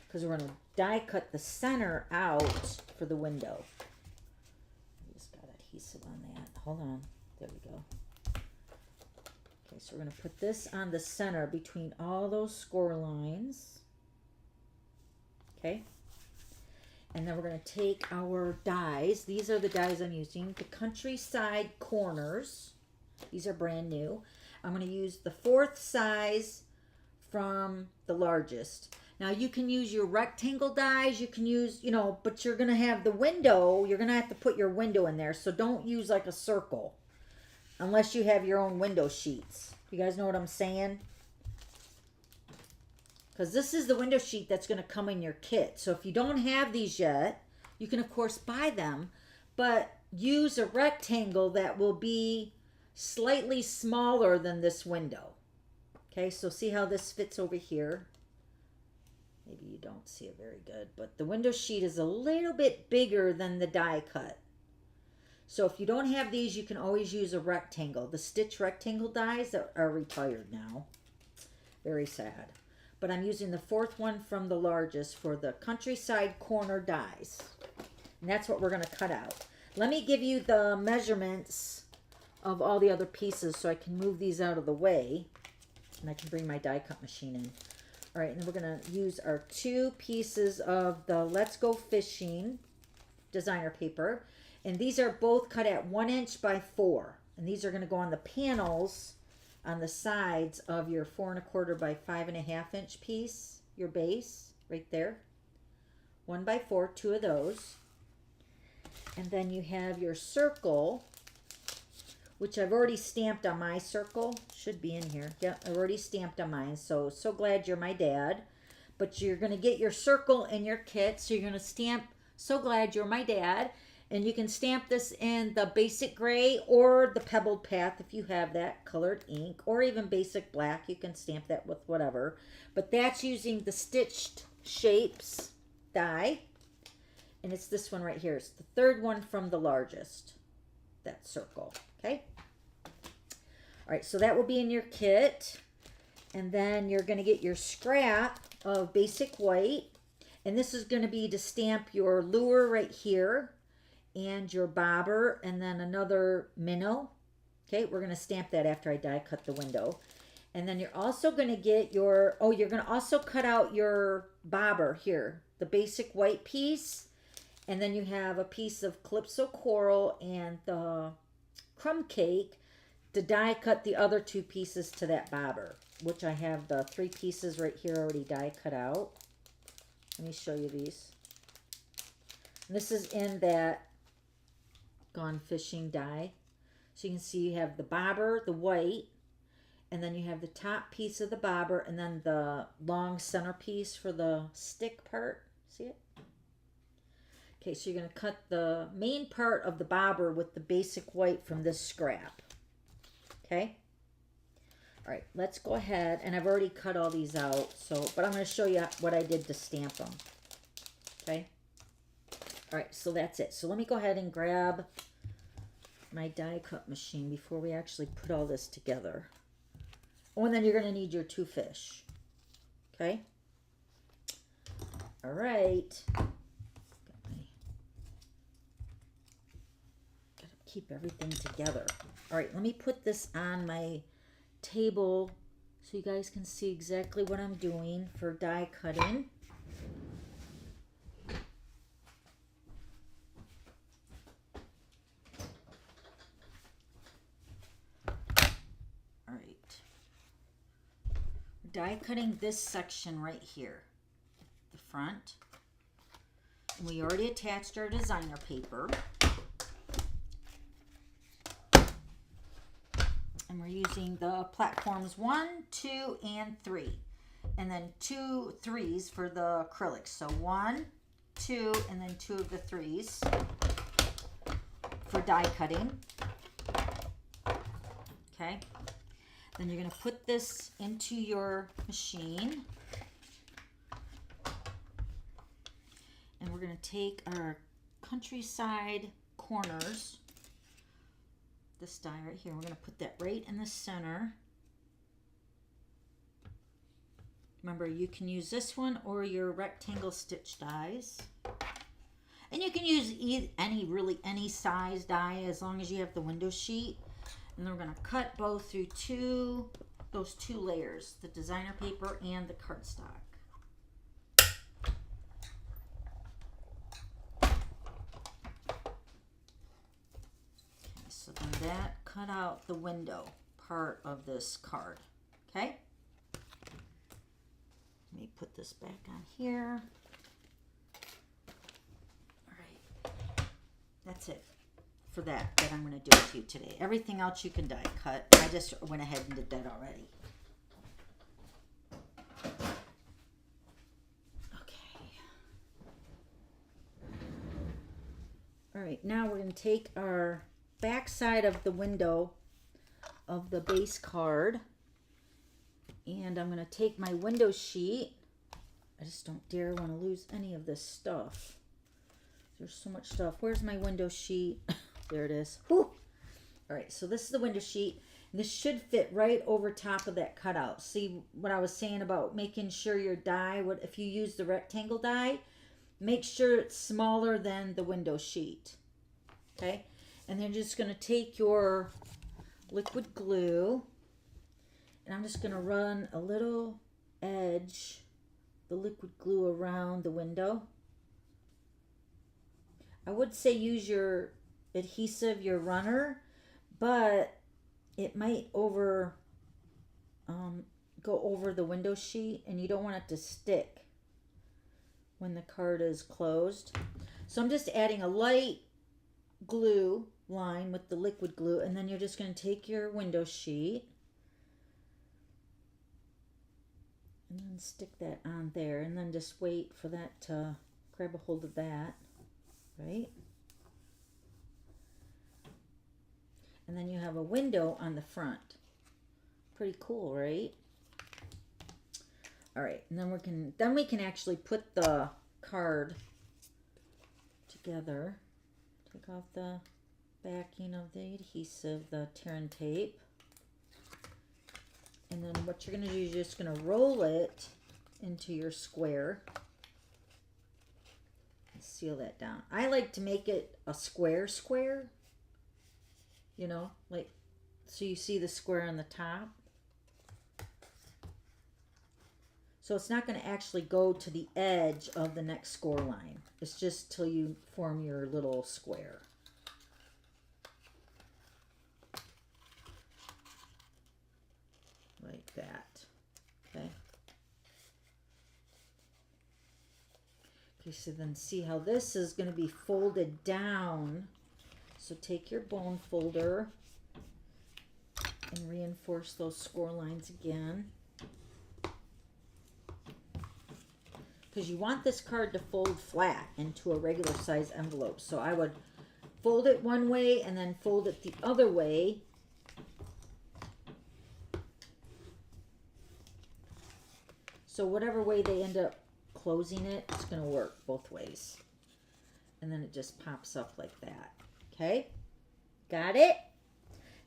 because we're going to die cut the center out for the window. I just got adhesive on that. Hold on. There we go. Okay, so we're going to put this on the center between all those score lines. Okay. And then we're going to take our dies. These are the dies I'm using. The Countryside Corners. These are brand new. I'm going to use the 4th size from the largest. Now you can use your rectangle dies, you can use, you know, but you're going to have the window, you're going to have to put your window in there. So don't use like a circle unless you have your own window sheets. You guys know what I'm saying? Because this is the window sheet that's going to come in your kit. So if you don't have these yet, you can of course buy them, but use a rectangle that will be slightly smaller than this window. Okay, so see how this fits over here? Maybe you don't see it very good, but the window sheet is a little bit bigger than the die cut. So if you don't have these, you can always use a rectangle. The stitch rectangle dies are retired now. Very sad. But I'm using the 4th one from the largest for the Countryside Corner dies. And that's what we're going to cut out. Let me give you the measurements of all the other pieces so I can move these out of the way. And I can bring my die cut machine in. All right, and then we're going to use our 2 pieces of the Let's Go Fishing designer paper. And these are both cut at 1 inch by 4. And these are going to go on the panels on the sides of your 4 1/4 by 5 1/2 inch piece, your base, right there. 1 by 4, 2 of those. And then you have your circle, which I've already stamped on my circle. Should be in here. Yeah, I've already stamped on mine. So glad you're my dad. But you're going to get your circle in your kit. So you're going to stamp So Glad You're My Dad. And you can stamp this in the basic gray or the pebbled path if you have that colored ink. Or even basic black. You can stamp that with whatever. But that's using the Stitched Shapes die. And it's this one right here. It's the 3rd one from the largest. That circle. Okay? All right, so that will be in your kit. And then you're going to get your scrap of basic white. And this is going to be to stamp your lure right here. And your bobber. And then another minnow. Okay, we're going to stamp that after I die cut the window. And then you're also going to get your, you're going to also cut out your bobber here. The basic white piece. And then you have a piece of Calypso Coral and the Crumb Cake to die cut the other 2 pieces to that bobber, which I have the 3 pieces right here already die cut out. Let me show you these. And this is in that Gone Fishing die. So you can see you have the bobber, the white, and then you have the top piece of the bobber, and then the long centerpiece for the stick part. See it? Okay, so you're going to cut the main part of the bobber with the basic white from this scrap. Okay? All right, let's go ahead. And I've already cut all these out, but I'm going to show you what I did to stamp them. Okay? All right, so that's it. So let me go ahead and grab my die cut machine before we actually put all this together. Oh, and then you're going to need your 2 fish. Okay. All right. Gotta keep everything together. All right, let me put this on my table so you guys can see exactly what I'm doing for die cutting. All right. Die cutting this section right here, the front. And we already attached our designer paper. And we're using the platforms 1, 2, and 3. And then 2 3s for the acrylics. So 1, 2, and then 2 of the 3s for die cutting. Okay. Then you're going to put this into your machine. And we're going to take our countryside corners, this die right here, we're going to put that right in the center. Remember, you can use this one or your rectangle stitch dies. And you can use any size die as long as you have the window sheet. And then we're going to cut both through those two layers, the designer paper and the cardstock. So then that cut out the window part of this card. Okay? Let me put this back on here. All right. That's it for that I'm going to do with you today. Everything else you can die cut. I just went ahead and did that already. Okay. All right. Now we're going to take our back side of the window of the base card, and I'm going to take my window sheet. I just don't dare want to lose any of this stuff. There's so much stuff. Where's my window sheet? There it is. Whew. All right, so this is the window sheet. This should fit right over top of that cutout. See what I was saying about making sure your die, if you use the rectangle die, make sure it's smaller than the window sheet. Okay? And then you're just going to take your liquid glue, and I'm just going to run a little edge, the liquid glue around the window. I would say use your adhesive, your runner, but it might go over the window sheet, and you don't want it to stick when the card is closed. So I'm just adding a light glue line with the liquid glue, and then you're just going to take your window sheet and then stick that on there, and then just wait for that to grab a hold of that, right? And then you have a window on the front. Pretty cool, right? All right, and then we can actually put the card together. Take off the backing of the adhesive, the tear and tape. And then what you're going to do is you're just going to roll it into your square. And seal that down. I like to make it a square, you know, like, so you see the square on the top. So it's not going to actually go to the edge of the next score line. It's just till you form your little square. Like that. Okay. Okay, so then see how this is going to be folded down. So take your bone folder and reinforce those score lines again. Because you want this card to fold flat into a regular size envelope. So I would fold it one way and then fold it the other way. So whatever way they end up closing it, it's going to work both ways. And then it just pops up like that. Okay? Got it?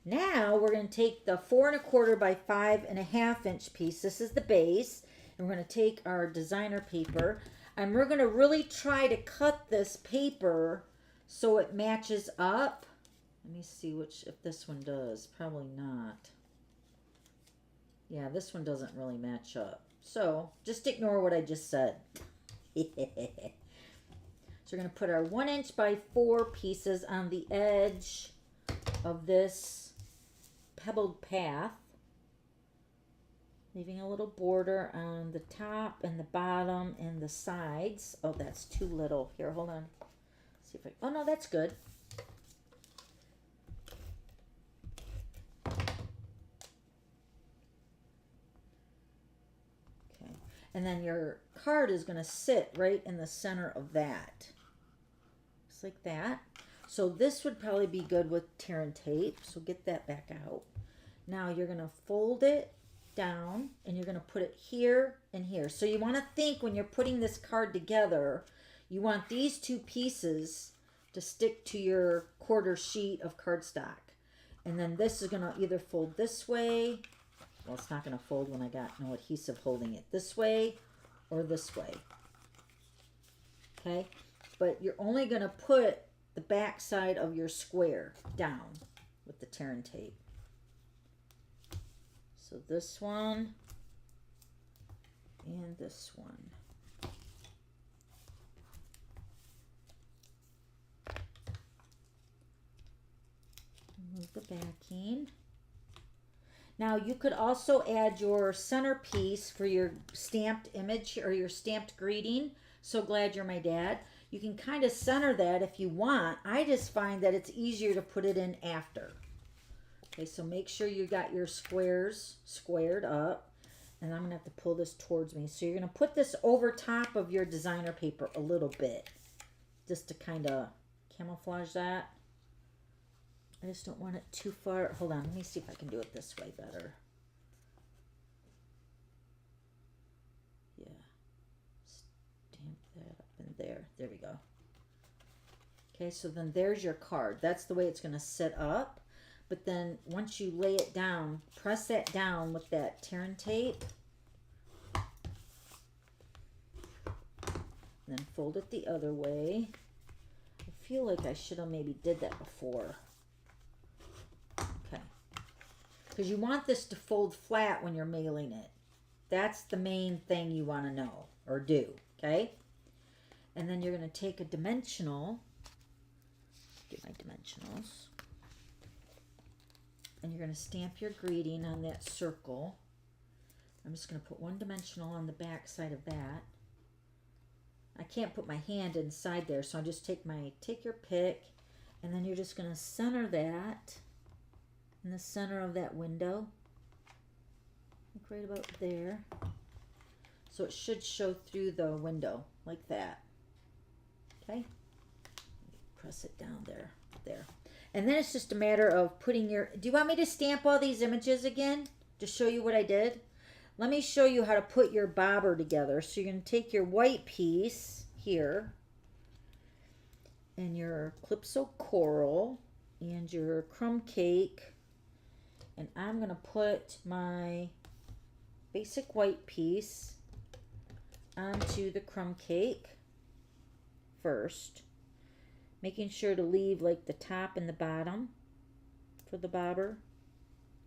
Now we're going to take the 4 1/4 by 5 1/2 inch piece. This is the base. And we're going to take our designer paper and we're going to really try to cut this paper so it matches up. Let me see if this one does. Probably not. Yeah, this one doesn't really match up. So just ignore what I just said. So we're going to put our 1 inch by 4 pieces on the edge of this pebbled path, leaving a little border on the top and the bottom and the sides. Oh, that's too little. Here, hold on. See if oh no, that's good. Okay, and then your card is going to sit right in the center of that, just like that. So this would probably be good with tear and tape. So get that back out. Now you're going to fold it down and you're going to put it here and here. So you want to think when you're putting this card together, you want these 2 pieces to stick to your quarter sheet of cardstock. And then this is going to either fold this way. Well, it's not going to fold when I got no adhesive holding it. This way or this way. Okay? But you're only going to put the back side of your square down with the tear and tape. So this one and this one. Remove the backing. Now you could also add your centerpiece for your stamped image or your stamped greeting. So glad you're my dad. You can kind of center that if you want. I just find that it's easier to put it in after. Okay, so make sure you got your squares squared up. And I'm going to have to pull this towards me. So you're going to put this over top of your designer paper a little bit. Just to kind of camouflage that. I just don't want it too far. Hold on, let me see if I can do it this way better. Yeah. Stamp that up in there. There we go. Okay, so then there's your card. That's the way it's going to sit up. But then once you lay it down, press that down with that tear and tape. And then fold it the other way. I feel like I should have maybe did that before. Okay. Because you want this to fold flat when you're mailing it. That's the main thing you want to know or do. Okay. And then you're going to take a dimensional. Get my dimensionals. And you're going to stamp your greeting on that circle. I'm just going to put 1 dimensional on the back side of that. I can't put my hand inside there, so I just take your pick, and then you're just going to center that in the center of that window. Like right about there. So it should show through the window like that. Okay? Press it down there. There. And then it's just a matter of putting your... Do you want me to stamp all these images again to show you what I did? Let me show you how to put your bobber together. So you're going to take your white piece here and your Calypso Coral and your crumb cake. And I'm going to put my basic white piece onto the crumb cake first. Making sure to leave like the top and the bottom for the bobber.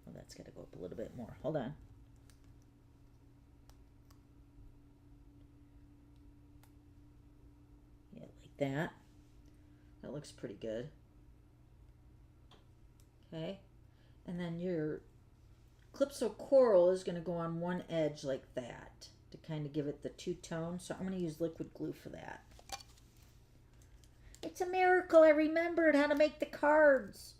Oh, that's got to go up a little bit more. Hold on. Yeah, like that. That looks pretty good. Okay. And then your Calypso Coral is going to go on one edge like that to kind of give it the two-tone. So I'm going to use liquid glue for that. It's a miracle I remembered how to make the cards.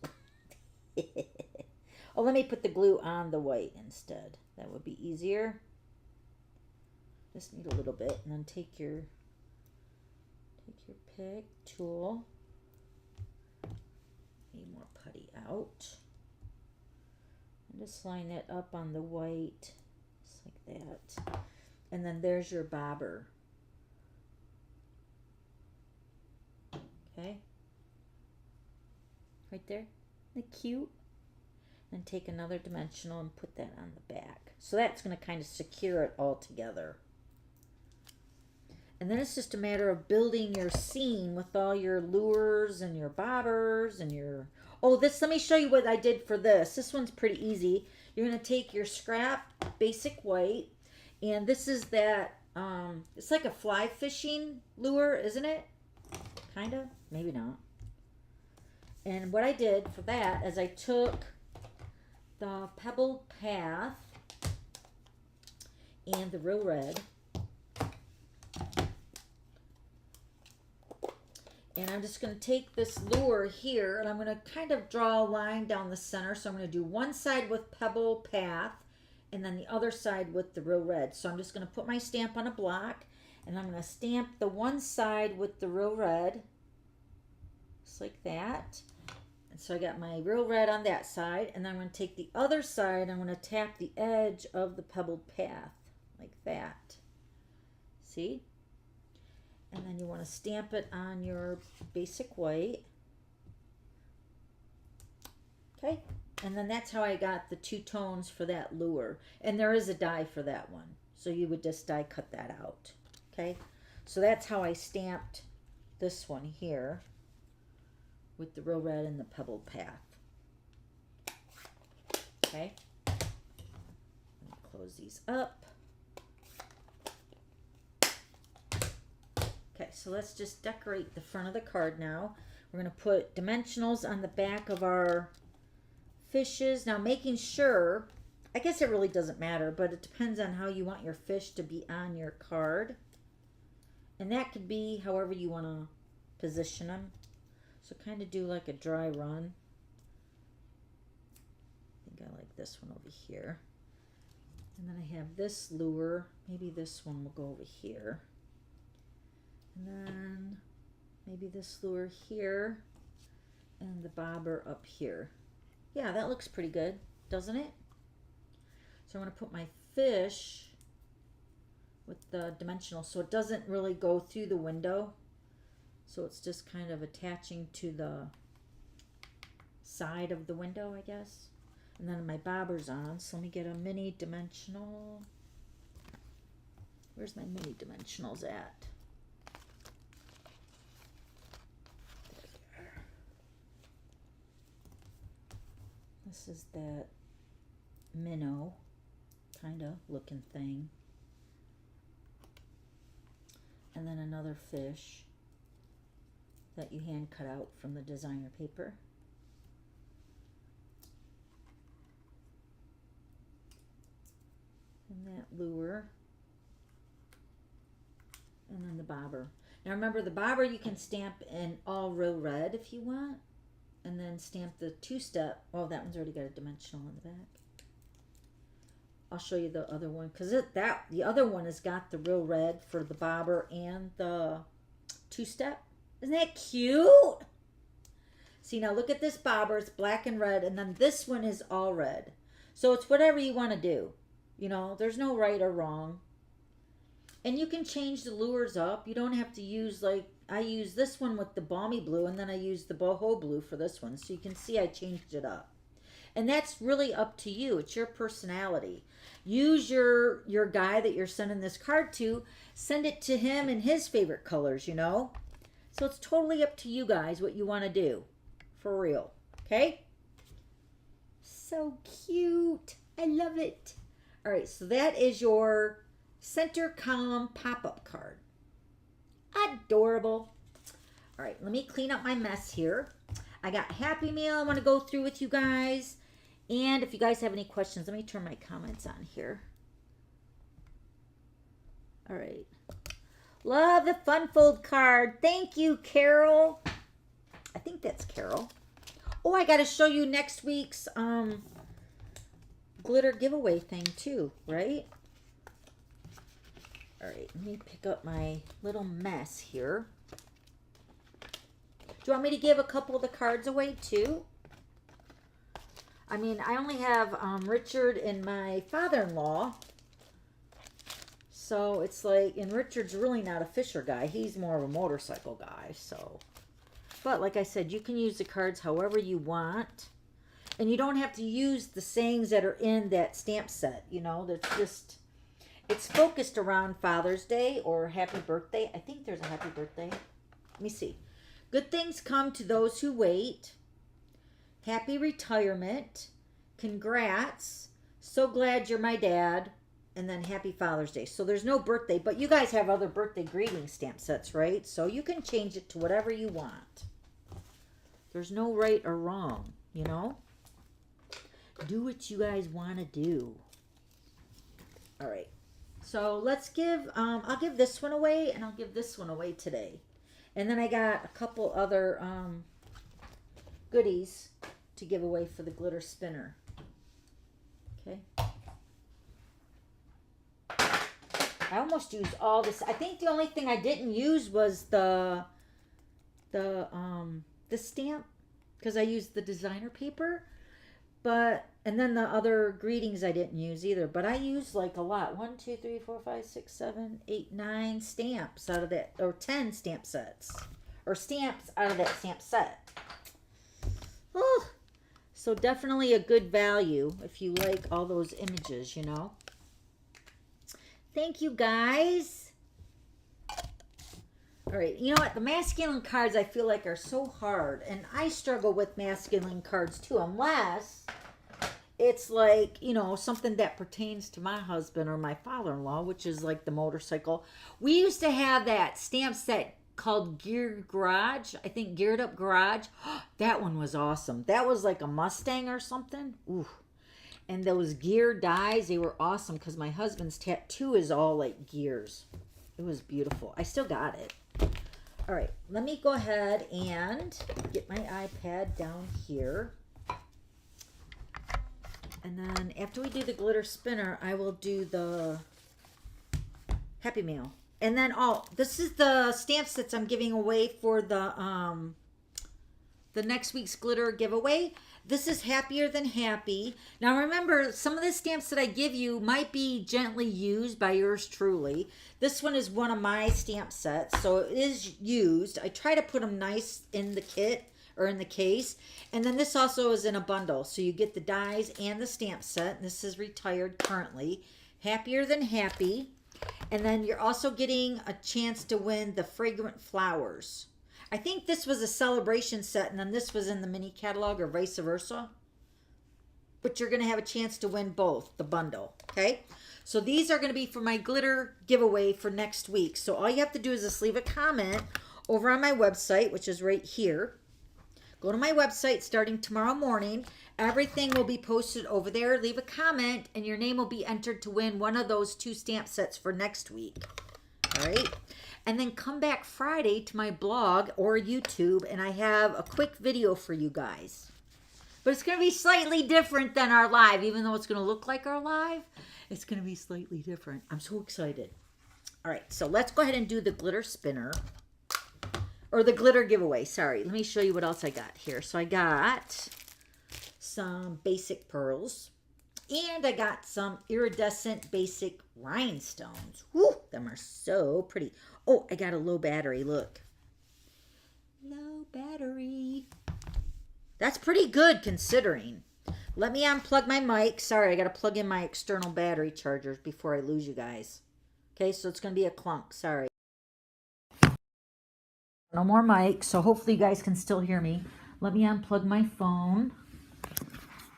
Oh, let me put the glue on the white instead. That would be easier. Just need a little bit, and then take your pick tool. Need more putty out. And just line it up on the white, just like that. And then there's your bobber. Okay, right there. Isn't it cute? And take another dimensional and put that on the back. So that's going to kind of secure it all together. And then it's just a matter of building your scene with all your lures and your bobbers and your... Oh, this, let me show you what I did for this. This one's pretty easy. You're going to take your scrap basic white, and this is that, it's like a fly fishing lure, isn't it? Kind of? Maybe not. And what I did for that is I took the Pebble Path and the Real Red, and I'm just going to take this lure here and I'm going to kind of draw a line down the center. So I'm going to do one side with Pebble Path and then the other side with the Real Red. So I'm just going to put my stamp on a block and I'm going to stamp the one side with the Real Red, just like that. So I got my Real Red on that side, and then I'm going to take the other side, I'm going to tap the edge of the Pebbled Path, like that. See? And then you want to stamp it on your basic white. Okay? And then that's how I got the two tones for that lure. And there is a die for that one. So you would just die cut that out. Okay? So that's how I stamped this one here, with the Real Red and the Pebbled Path. Okay. Close these up. Okay, so let's just decorate the front of the card now. We're going to put dimensionals on the back of our fishes. Now making sure, I guess it really doesn't matter, but it depends on how you want your fish to be on your card. And that could be however you want to position them. So kind of do like a dry run. I think I like this one over here. And then I have this lure. Maybe this one will go over here. And then maybe this lure here. And the bobber up here. Yeah, that looks pretty good, doesn't it? So I'm going to put my fish with the dimensional so it doesn't really go through the window. So it's just kind of attaching to the side of the window, I guess. And then my bobber's on, so let me get a mini dimensional. Where's my mini dimensionals at? There they are. This is that minnow kind of looking thing. And then another fish that you hand cut out from the designer paper. And that lure. And then the bobber. Now remember, the bobber you can stamp in all Real Red if you want. And then stamp the two-step. Oh, that one's already got a dimensional on the back. I'll show you the other one, because the other one has got the Real Red for the bobber and the two-step. Isn't that cute? See, now look at this bobber. It's black and red, and then this one is all red. So it's whatever you want to do. You know, there's no right or wrong. And you can change the lures up. You don't have to use, like, I use this one with the balmy blue, and then I use the boho blue for this one. So you can see I changed it up. And that's really up to you. It's your personality. Use your guy that you're sending this card to. Send it to him in his favorite colors, you know. So it's totally up to you guys what you want to do. For real. Okay? So cute. I love it. All right, so that is your center column pop-up card. Adorable. All right, let me clean up my mess here. I got Happy Meal I want to go through with you guys. And if you guys have any questions, let me turn my comments on here. All right. Love the Fun Fold card. Thank you, Carol. I think that's Carol. Oh, I got to show you next week's glitter giveaway thing too, right? All right, let me pick up my little mess here. Do you want me to give a couple of the cards away too? I mean, I only have Richard and my father-in-law. So it's like, and Richard's really not a fisher guy. He's more of a motorcycle guy, so. But like I said, you can use the cards however you want. And you don't have to use the sayings that are in that stamp set, you know. That's just, it's focused around Father's Day or happy birthday. I think there's a happy birthday. Let me see. Good things come to those who wait. Happy retirement. Congrats. So glad you're my dad. And then happy Father's Day. So there's no birthday, but you guys have other birthday greeting stamp sets, right? So you can change it to whatever you want. There's no right or wrong, you know? Do what you guys want to do. All right. So let's give, I'll give this one away and I'll give this one away today. And then I got a couple other goodies to give away for the glitter spinner. Okay. I almost used all this. I think the only thing I didn't use was the stamp, because I used the designer paper. And then the other greetings I didn't use either. But I used like a lot. 1, 2, 3, 4, 5, 6, 7, 8, 9 stamps out of that, or 10 stamp sets, or stamps out of that stamp set. Oh, so definitely a good value if you like all those images, you know. Thank you, guys. All right, you know what? The masculine cards I feel like are so hard, and I struggle with masculine cards too, unless it's like, you know, something that pertains to my husband or my father-in-law, which is like the motorcycle. We used to have that stamp set called Geared Garage. I think Geared Up Garage. That one was awesome. That was like a Mustang or something. Ooh. And those gear dies, they were awesome because my husband's tattoo is all like gears. It was beautiful. I still got it. All right, let me go ahead and get my iPad down here. And then after we do the glitter spinner, I will do the Happy Mail. And then, this is the stamp sets I'm giving away for the next week's glitter giveaway. This is Happier Than Happy. Now remember, some of the stamps that I give you might be gently used by yours truly. This one is one of my stamp sets, so it is used. I try to put them nice in the kit or in the case. And then this also is in a bundle, so you get the dies and the stamp set. This is retired currently. Happier Than Happy. And then you're also getting a chance to win the Fragrant Flowers. I think this was a celebration set, and then this was in the mini catalog, or vice versa. But you're going to have a chance to win both, the bundle, okay? So these are going to be for my glitter giveaway for next week. So all you have to do is just leave a comment over on my website, which is right here. Go to my website starting tomorrow morning. Everything will be posted over there. Leave a comment, and your name will be entered to win one of those 2 stamp sets for next week, all right? And then come back Friday to my blog or YouTube, and I have a quick video for you guys. But it's going to be slightly different than our live. Even though it's going to look like our live, it's going to be slightly different. I'm so excited. All right, so let's go ahead and do the glitter spinner. Or the glitter giveaway, sorry. Let me show you what else I got here. So I got some basic pearls. And I got some iridescent basic rhinestones. Woo, them are so pretty. Oh, I got a low battery, look. Low battery. That's pretty good considering. Let me unplug my mic. Sorry, I got to plug in my external battery chargers before I lose you guys. Okay, so it's going to be a clunk, sorry. No more mic, so hopefully you guys can still hear me. Let me unplug my phone.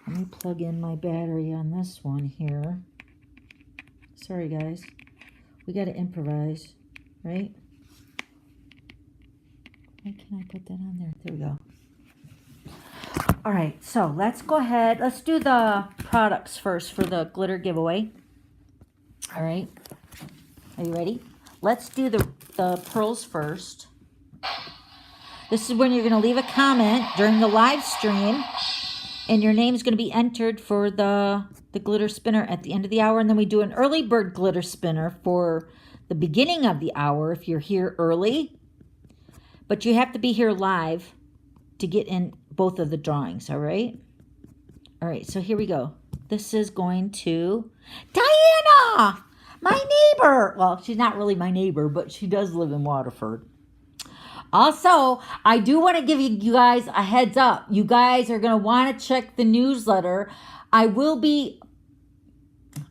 Let me plug in my battery on this one here. Sorry, guys. We got to improvise, right? Why can I put that on there? There we go. All right, so let's go ahead. Let's do the products first for the glitter giveaway. All right. Are you ready? Let's do the pearls first. This is when you're going to leave a comment during the live stream. And your name's going to be entered for the glitter spinner at the end of the hour. And then we do an early bird glitter spinner for the beginning of the hour if you're here early. But you have to be here live to get in both of the drawings, all right? All right, so here we go. This is going to Diana, my neighbor. Well, she's not really my neighbor, but she does live in Waterford. Also, I do want to give you guys a heads up. You guys are going to want to check the newsletter. I will be,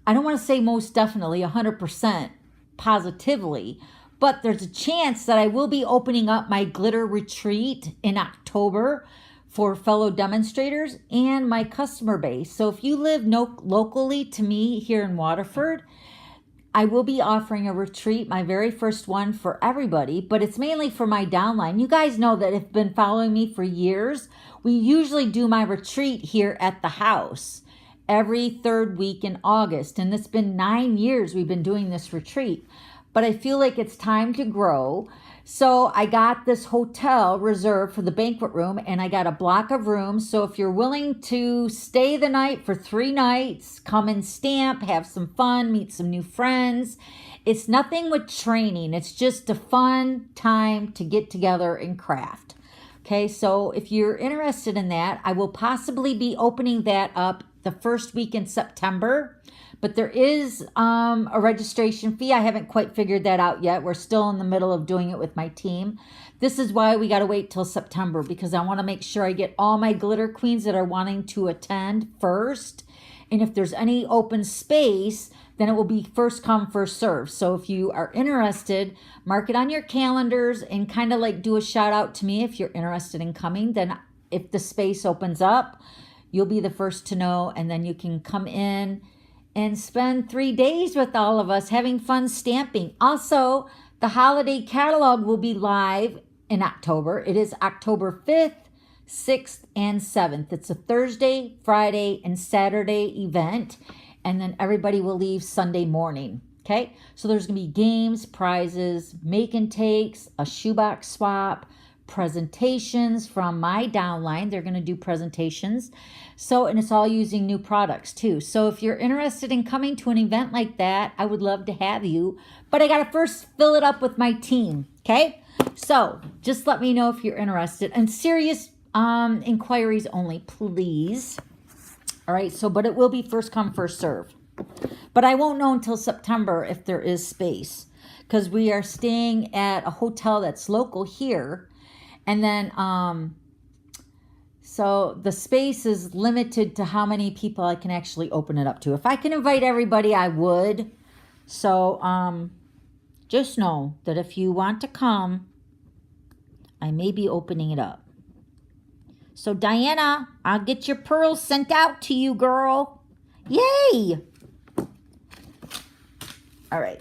I don't want to say most definitely 100% positively, but there's a chance that I will be opening up my glitter retreat in October for fellow demonstrators and my customer base. So if you live locally to me here in Waterford, I will be offering a retreat, my very first one for everybody, but it's mainly for my downline. You guys know that have been following me for years. We usually do my retreat here at the house every third week in August, and it's been 9 years we've been doing this retreat. But I feel like it's time to grow. So I got this hotel reserved for the banquet room, and I got a block of rooms. So if you're willing to stay the night for 3 nights, come and stamp, have some fun, meet some new friends. It's nothing with training. It's just a fun time to get together and craft. Okay, so if you're interested in that, I will possibly be opening that up the first week in September. But there is a registration fee. I haven't quite figured that out yet. We're still in the middle of doing it with my team. This is why we got to wait till September, because I want to make sure I get all my glitter queens that are wanting to attend first. And if there's any open space, then it will be first come, first serve. So if you are interested, mark it on your calendars and kind of like do a shout out to me if you're interested in coming. Then if the space opens up, you'll be the first to know, and then you can come in and spend 3 days with all of us having fun stamping. Also, the holiday catalog will be live in October. It is October 5th, 6th, and 7th. It's a Thursday, Friday, and Saturday event. And then everybody will leave Sunday morning. Okay? So there's going to be games, prizes, make and takes, a shoebox swap, presentations from my downline. They're going to do presentations. So, and it's all using new products too. So if you're interested in coming to an event like that, I would love to have you, but I got to first fill it up with my team. Okay. So just let me know if you're interested, and serious inquiries only, please. All right. So, but it will be first come, first serve, but I won't know until September if there is space, because we are staying at a hotel that's local here. And then, so the space is limited to how many people I can actually open it up to. If I can invite everybody, I would. So, just know that if you want to come, I may be opening it up. So Diana, I'll get your pearls sent out to you, girl. Yay! All right.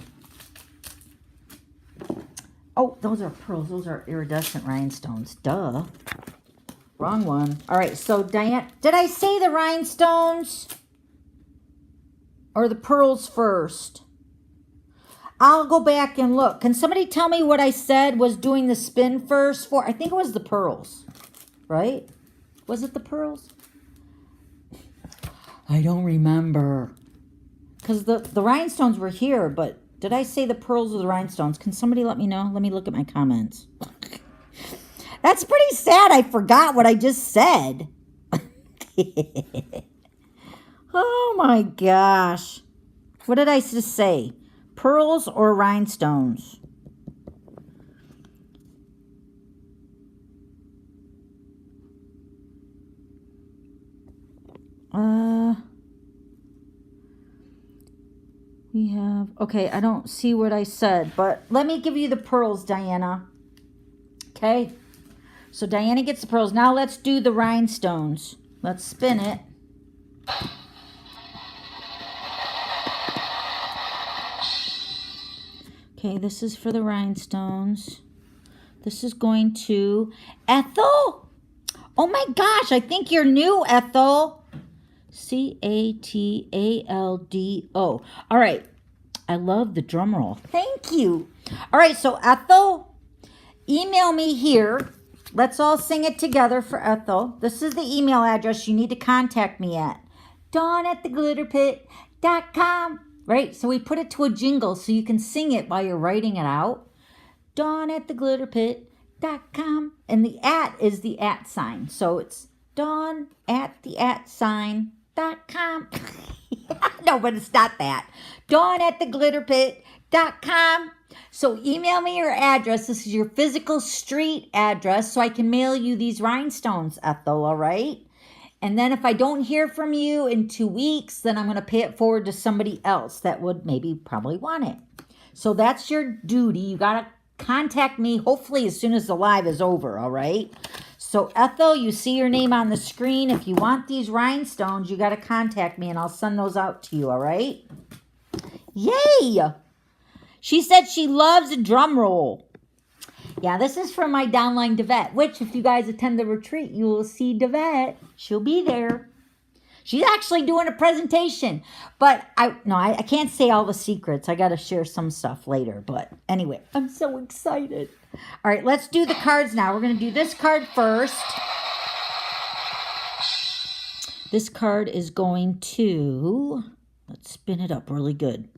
Oh, those are pearls. Those are iridescent rhinestones. Duh. Wrong one. All right, so Diane, did I say the rhinestones or the pearls first? I'll go back and look. Can somebody tell me what I said was doing the spin first for? I think it was the pearls, right? Was it the pearls? I don't remember. Because the rhinestones were here, but did I say the pearls or the rhinestones? Can somebody let me know? Let me look at my comments. That's pretty sad. I forgot what I just said. Oh my gosh. What did I just say? Pearls or rhinestones? We have, okay, I don't see what I said, but let me give you the pearls, Diana. Okay, so Diana gets the pearls. Now let's do the rhinestones. Let's spin it. Okay, this is for the rhinestones. This is going to Ethel. Oh my gosh, I think you're new, Ethel. C-A-T-A-L-D-O. All right. I love the drum roll. Thank you. All right. So Ethel, email me here. Let's all sing it together for Ethel. This is the email address you need to contact me at. dawn@theglitterpit.com. Right? So we put it to a jingle so you can sing it while you're writing it out. dawn@theglitterpit.com. And the @ is the @ sign. So it's dawn@the @ sign.com. No, but it's not that. dawn@theglitterpit.com. .com. So email me your address. This is your physical street address so I can mail you these rhinestones, Ethel, all right? And then if I don't hear from you in 2 weeks, then I'm going to pay it forward to somebody else that would probably want it. So that's your duty. You got to contact me hopefully as soon as the live is over, all right? So Ethel, you see your name on the screen. If you want these rhinestones, you got to contact me and I'll send those out to you, all right? Yay! She said she loves a drum roll. Yeah, this is from my downline Devette, which if you guys attend the retreat, you will see Devette. She'll be there. She's actually doing a presentation. But I can't say all the secrets. I got to share some stuff later. But anyway, I'm so excited. All right, let's do the cards now. We're going to do this card first. This card is going to, let's spin it up really good.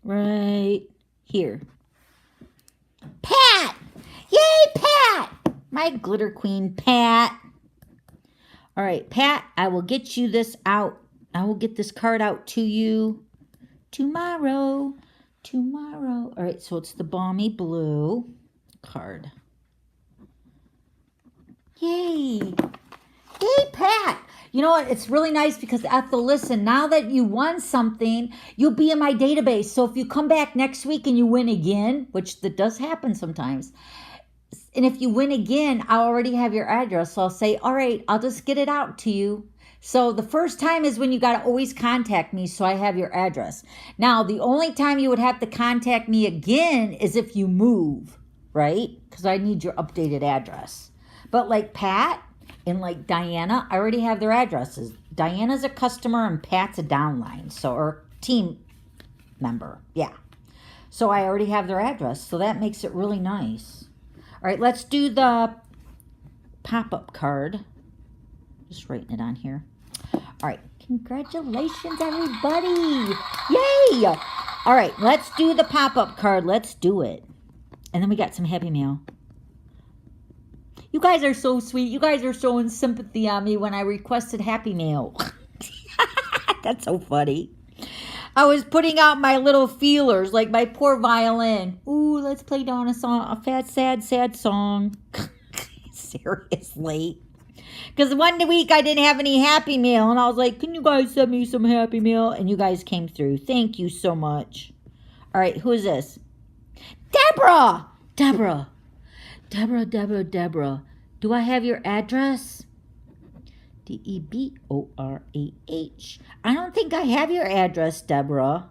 Right here. Pat! Yay, Pat! My glitter queen, Pat. All right, Pat, I will get you this out. I will get this card out to you tomorrow. All right, so it's the Balmy Blue card. Yay. Yay, Pat. You know what? It's really nice because Ethel, listen, now that you won something, you'll be in my database. So if you come back next week and you win again, which that does happen sometimes, and if you win again, I already have your address. So I'll say, all right, I'll just get it out to you. So the first time is when you got to always contact me so I have your address. Now, the only time you would have to contact me again is if you move, right? Because I need your updated address. But like Pat and like Diana, I already have their addresses. Diana's a customer and Pat's a downline, so or team member. Yeah. So I already have their address, so that makes it really nice. All right, let's do the pop-up card. Just writing it on here. All right, congratulations, everybody. Yay! All right, let's do the pop-up card. Let's do it. And then we got some Happy Mail. You guys are so sweet. You guys are showing sympathy on me when I requested Happy Mail. That's so funny. I was putting out my little feelers, like my poor violin. Ooh, let's play down a song, a fat, sad song. Seriously. Because one week I didn't have any Happy Mail, and I was like, can you guys send me some Happy Mail? And you guys came through. Thank you so much. All right, who is this? Deborah. Deborah. Do I have your address? Deborah. I don't think I have your address, Deborah.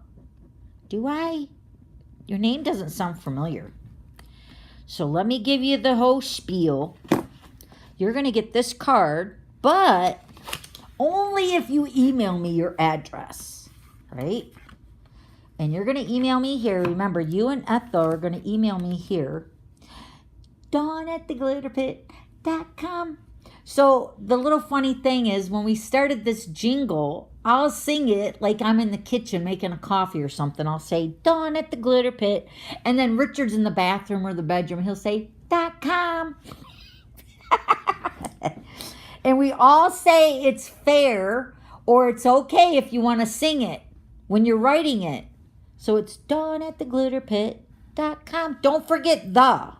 Do I? Your name doesn't sound familiar. So let me give you the whole spiel. You're going to get this card, but only if you email me your address, right? And you're going to email me here. Remember, you and Ethel are going to email me here. dawn@theglitterpit.com. So the little funny thing is when we started this jingle, I'll sing it like I'm in the kitchen making a coffee or something. I'll say, Dawn at the Glitter Pit. And then Richard's in the bathroom or the bedroom. He'll say, .com. And we all say it's fair or it's okay if you want to sing it when you're writing it. So it's dawn@theglitterpit.com. Don't forget the.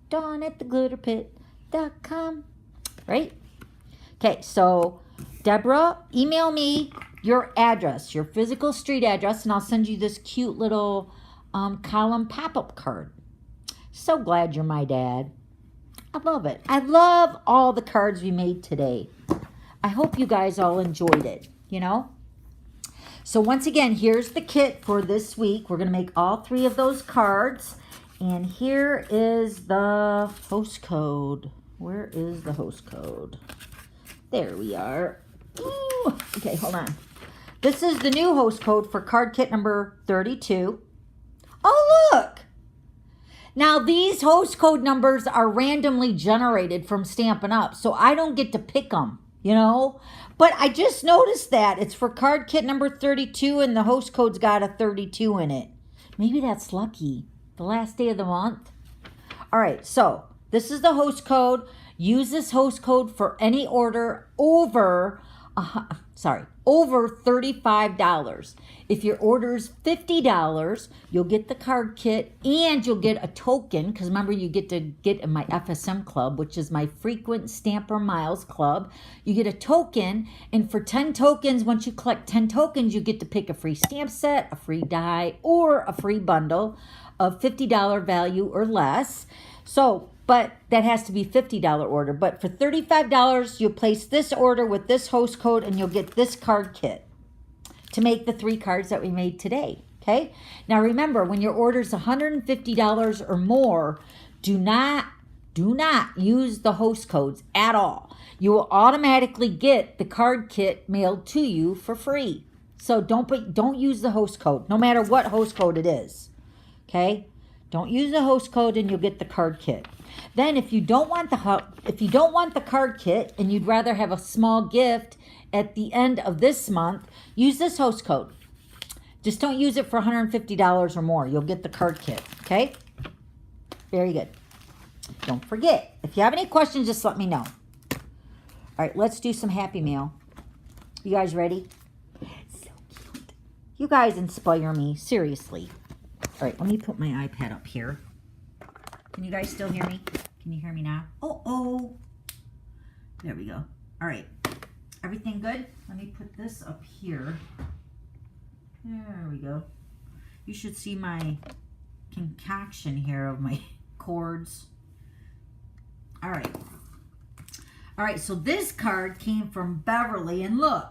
dawn@theglitterpit.com. Right? Okay, so Deborah, email me your address, your physical street address, and I'll send you this cute little column pop-up card. So glad you're my dad. I love it. I love all the cards we made today. I hope you guys all enjoyed it, you know? So once again, here's the kit for this week. We're going to make all 3 of those cards. And here is the host code. Where is the host code? There we are. Ooh. Okay, hold on. This is the new host code for card kit number 32. Oh, look! Now, these host code numbers are randomly generated from Stampin' Up, so I don't get to pick them, you know? But I just noticed that. It's for card kit number 32, and the host code's got a 32 in it. Maybe that's lucky. The last day of the month. All right, so this is the host code. Use this host code for any order over, over $35. If your order is $50, you'll get the card kit and you'll get a token, because remember, you get to get in my FSM club, which is my frequent Stamper Miles club. You get a token, and for 10 tokens, once you collect 10 tokens, you get to pick a free stamp set, a free die, or a free bundle of $50 value or less. So, but that has to be $50 order. But for $35, you'll place this order with this host code and you'll get this card kit to make the 3 cards that we made today. Okay? Now remember, when your order is $150 or more, do not use the host codes at all. You will automatically get the card kit mailed to you for free. So don't use the host code, no matter what host code it is. Okay? Don't use the host code and you'll get the card kit. Then if you don't want the card kit and you'd rather have a small gift at the end of this month, use this host code. Just don't use it for $150 or more. You'll get the card kit, okay? Very good. Don't forget, if you have any questions, just let me know. All right, let's do some Happy Mail. You guys ready? So cute. You guys inspire me, seriously. All right, let me put my iPad up here. Can you guys still hear me? Can you hear me now? Oh. There we go. All right. Everything good? Let me put this up here. There we go. You should see my concoction here of my cords. All right, so this card came from Beverly, and look.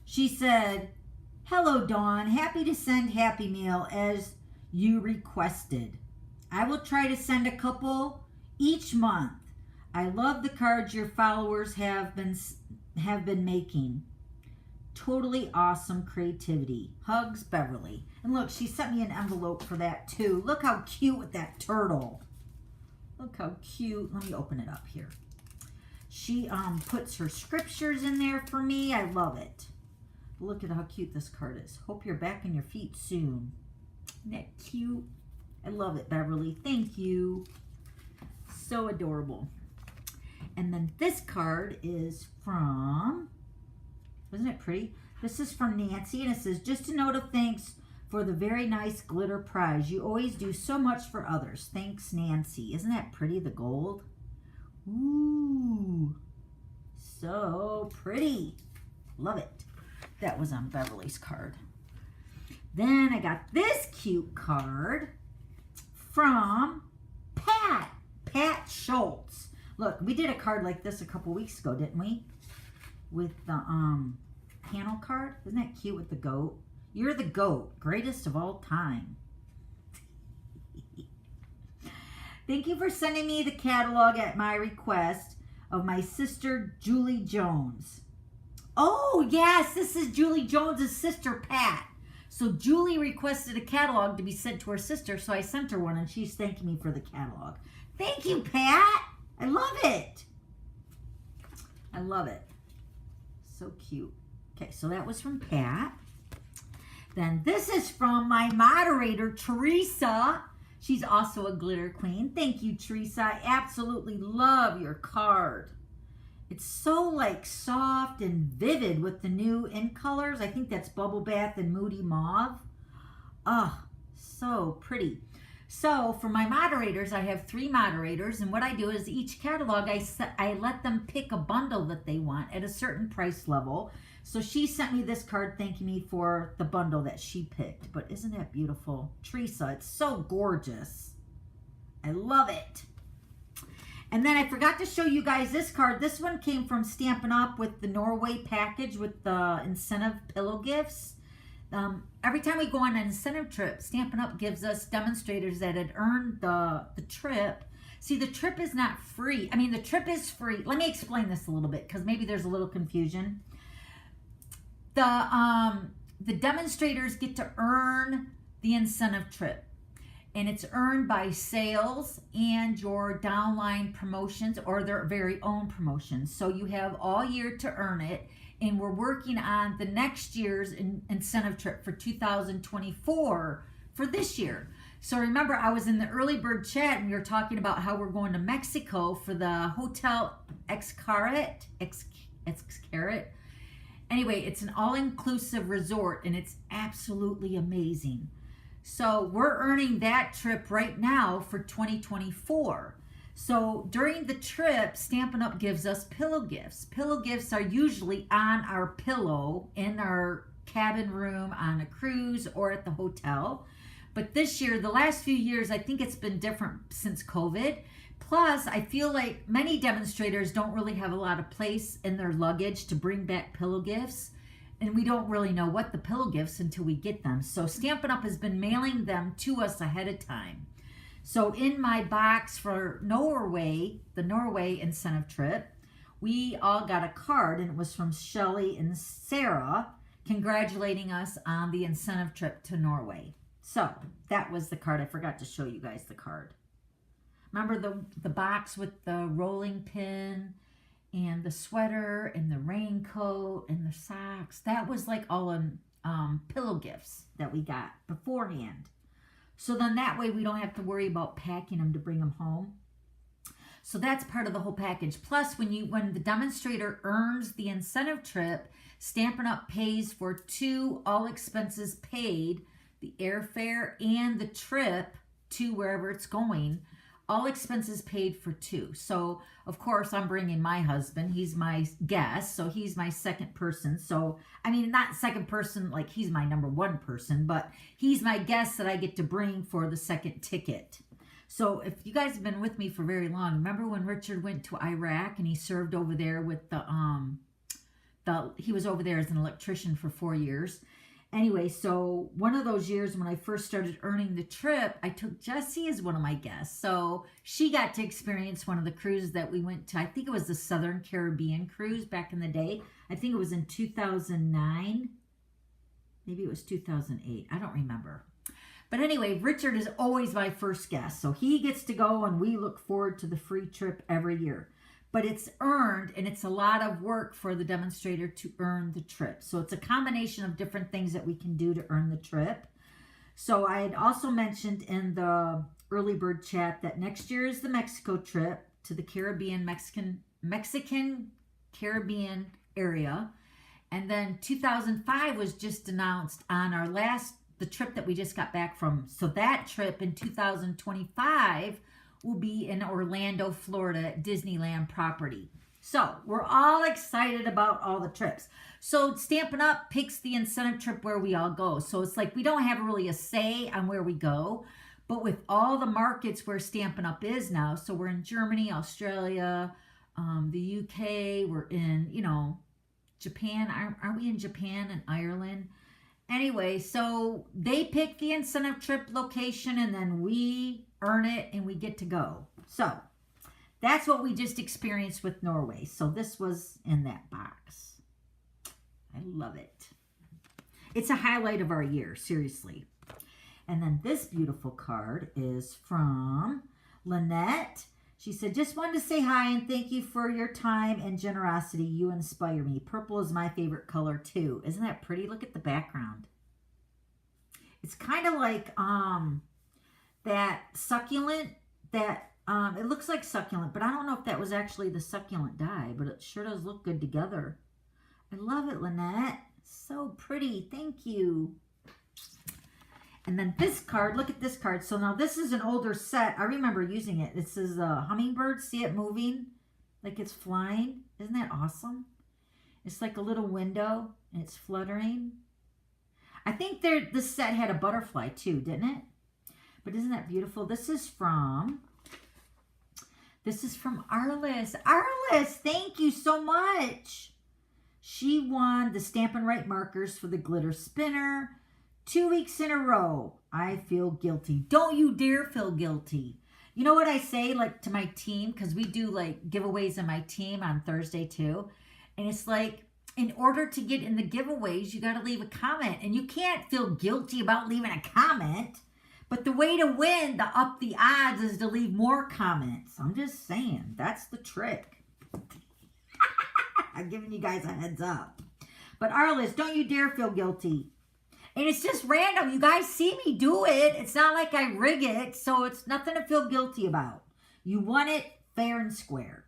She said, "Hello, Dawn. Happy to send Happy Mail as you requested. I will try to send a couple each month. I love the cards your followers have been making. Totally awesome creativity. Hugs, Beverly." And look, she sent me an envelope for that too. Look how cute with that turtle. Look how cute. Let me open it up here. She puts her scriptures in there for me. I love it. Look at how cute this card is. Hope you're back on your feet soon. Isn't that cute? I love it, Beverly. Thank you. So adorable. And then this card is from, isn't it pretty? This is from Nancy, and it says, "Just a note of thanks for the very nice glitter prize. You always do so much for others. Thanks, Nancy." Isn't that pretty, the gold? Ooh, so pretty. Love it. That was on Beverly's card. Then I got this cute card from Pat Schultz. Look, we did a card like this a couple weeks ago, didn't we? With the panel card. Isn't that cute with the goat? You're the goat, greatest of all time. Thank you for sending me the catalog at my request of my sister, Julie Jones. Oh, yes, this is Julie Jones's sister, Pat. So Julie requested a catalog to be sent to her sister, so I sent her one, and she's thanking me for the catalog. Thank you, Pat. I love it. I love it. So cute. Okay, so that was from Pat. Then this is from my moderator, Teresa. She's also a glitter queen. Thank you, Teresa. I absolutely love your card. It's so like soft and vivid with the new ink colors. I think that's Bubble Bath and Moody Mauve. Oh, so pretty. So for my moderators, I have 3 moderators, and what I do is each catalog, I let them pick a bundle that they want at a certain price level. So she sent me this card thanking me for the bundle that she picked. But isn't that beautiful? Teresa, it's so gorgeous. I love it. And then I forgot to show you guys this card. This one came from Stampin' Up! With the Norway package with the incentive pillow gifts. Every time we go on an incentive trip, Stampin' Up! Gives us demonstrators that had earned the trip. See, the trip is not free. I mean, the trip is free. Let me explain this a little bit because maybe there's a little confusion. The demonstrators get to earn the incentive trip. And it's earned by sales and your downline promotions or their very own promotions. So you have all year to earn it. And we're working on the next year's incentive trip for 2024 for this year. So remember, I was in the early bird chat and we were talking about how we're going to Mexico for the Hotel Xcaret. Anyway, it's an all-inclusive resort, and it's absolutely amazing. So we're earning that trip right now for 2024. So during the trip, Stampin' Up! Gives us pillow gifts. Pillow gifts are usually on our pillow in our cabin room on a cruise or at the hotel. But this year, the last few years, I think it's been different since COVID. Plus, I feel like many demonstrators don't really have a lot of place in their luggage to bring back pillow gifts. And we don't really know what the pillow gifts until we get them. So Stampin' Up! Has been mailing them to us ahead of time. So in my box for Norway, the Norway incentive trip, we all got a card, and it was from Shelly and Sarah congratulating us on the incentive trip to Norway. So that was the card. I forgot to show you guys the card. Remember the box with the rolling pin and the sweater and the raincoat and the socks? That was like all in pillow gifts that we got beforehand. So then that way we don't have to worry about packing them to bring them home. So that's part of the whole package. Plus, when the demonstrator earns the incentive trip, Stampin' Up! Pays for 2 all expenses paid, the airfare and the trip to wherever it's going. All expenses paid for 2. So, of course, I'm bringing my husband. He's my guest, so he's my second person. So, I mean, not second person like he's my number 1 person, but he's my guest that I get to bring for the second ticket. So, if you guys have been with me for very long, remember when Richard went to Iraq and he served over there with he was over there as an electrician for 4 years. Anyway, so one of those years when I first started earning the trip, I took Jessie as one of my guests. So she got to experience one of the cruises that we went to. I think it was the Southern Caribbean cruise back in the day. I think it was in 2009. Maybe it was 2008. I don't remember. But anyway, Richard is always my first guest. So he gets to go, and we look forward to the free trip every year. But it's earned, and it's a lot of work for the demonstrator to earn the trip. So it's a combination of different things that we can do to earn the trip. So I had also mentioned in the early bird chat that next year is the Mexico trip to the Caribbean, Mexican Caribbean area. And then 2005 was just announced on the trip that we just got back from. So that trip in 2025 will be in Orlando, Florida, Disneyland property. So we're all excited about all the trips. So Stampin' Up! Picks the incentive trip where we all go. So it's like we don't have really a say on where we go, but with all the markets where Stampin' Up! Is now, so we're in Germany, Australia, the UK, we're in, Japan. Aren't we in Japan and Ireland? Anyway, so they pick the incentive trip location, and then we earn it and we get to go. So that's what we just experienced with Norway. So this was in that box. I love it. It's a highlight of our year, seriously. And then this beautiful card is from Lynette. She said, just wanted to say hi and thank you for your time and generosity. You inspire me. Purple is my favorite color too. Isn't that pretty? Look at the background. It's kind of like that succulent that it looks like succulent, but I don't know if that was actually the succulent dye, but it sure does look good together. I love it, Lynette. So pretty. Thank you. And then this card, look at this card. So now this is an older set. I remember using it. This is a hummingbird. See it moving like it's flying? Isn't that awesome? It's like a little window and it's fluttering. I think this set had a butterfly too, didn't it? But isn't that beautiful? This is from Arliss. Arliss, thank you so much. She won the Stampin' Right markers for the glitter spinner 2 weeks in a row. I feel guilty. Don't you dare feel guilty. You know what I say like to my team? Because we do like giveaways in my team on Thursday too. And it's like, in order to get in the giveaways, you got to leave a comment. And you can't feel guilty about leaving a comment. But the way to win, to up the odds, is to leave more comments. I'm just saying. That's the trick. I'm giving you guys a heads up. But Arliss, don't you dare feel guilty. And it's just random. You guys see me do it. It's not like I rig it. So it's nothing to feel guilty about. You won it fair and square.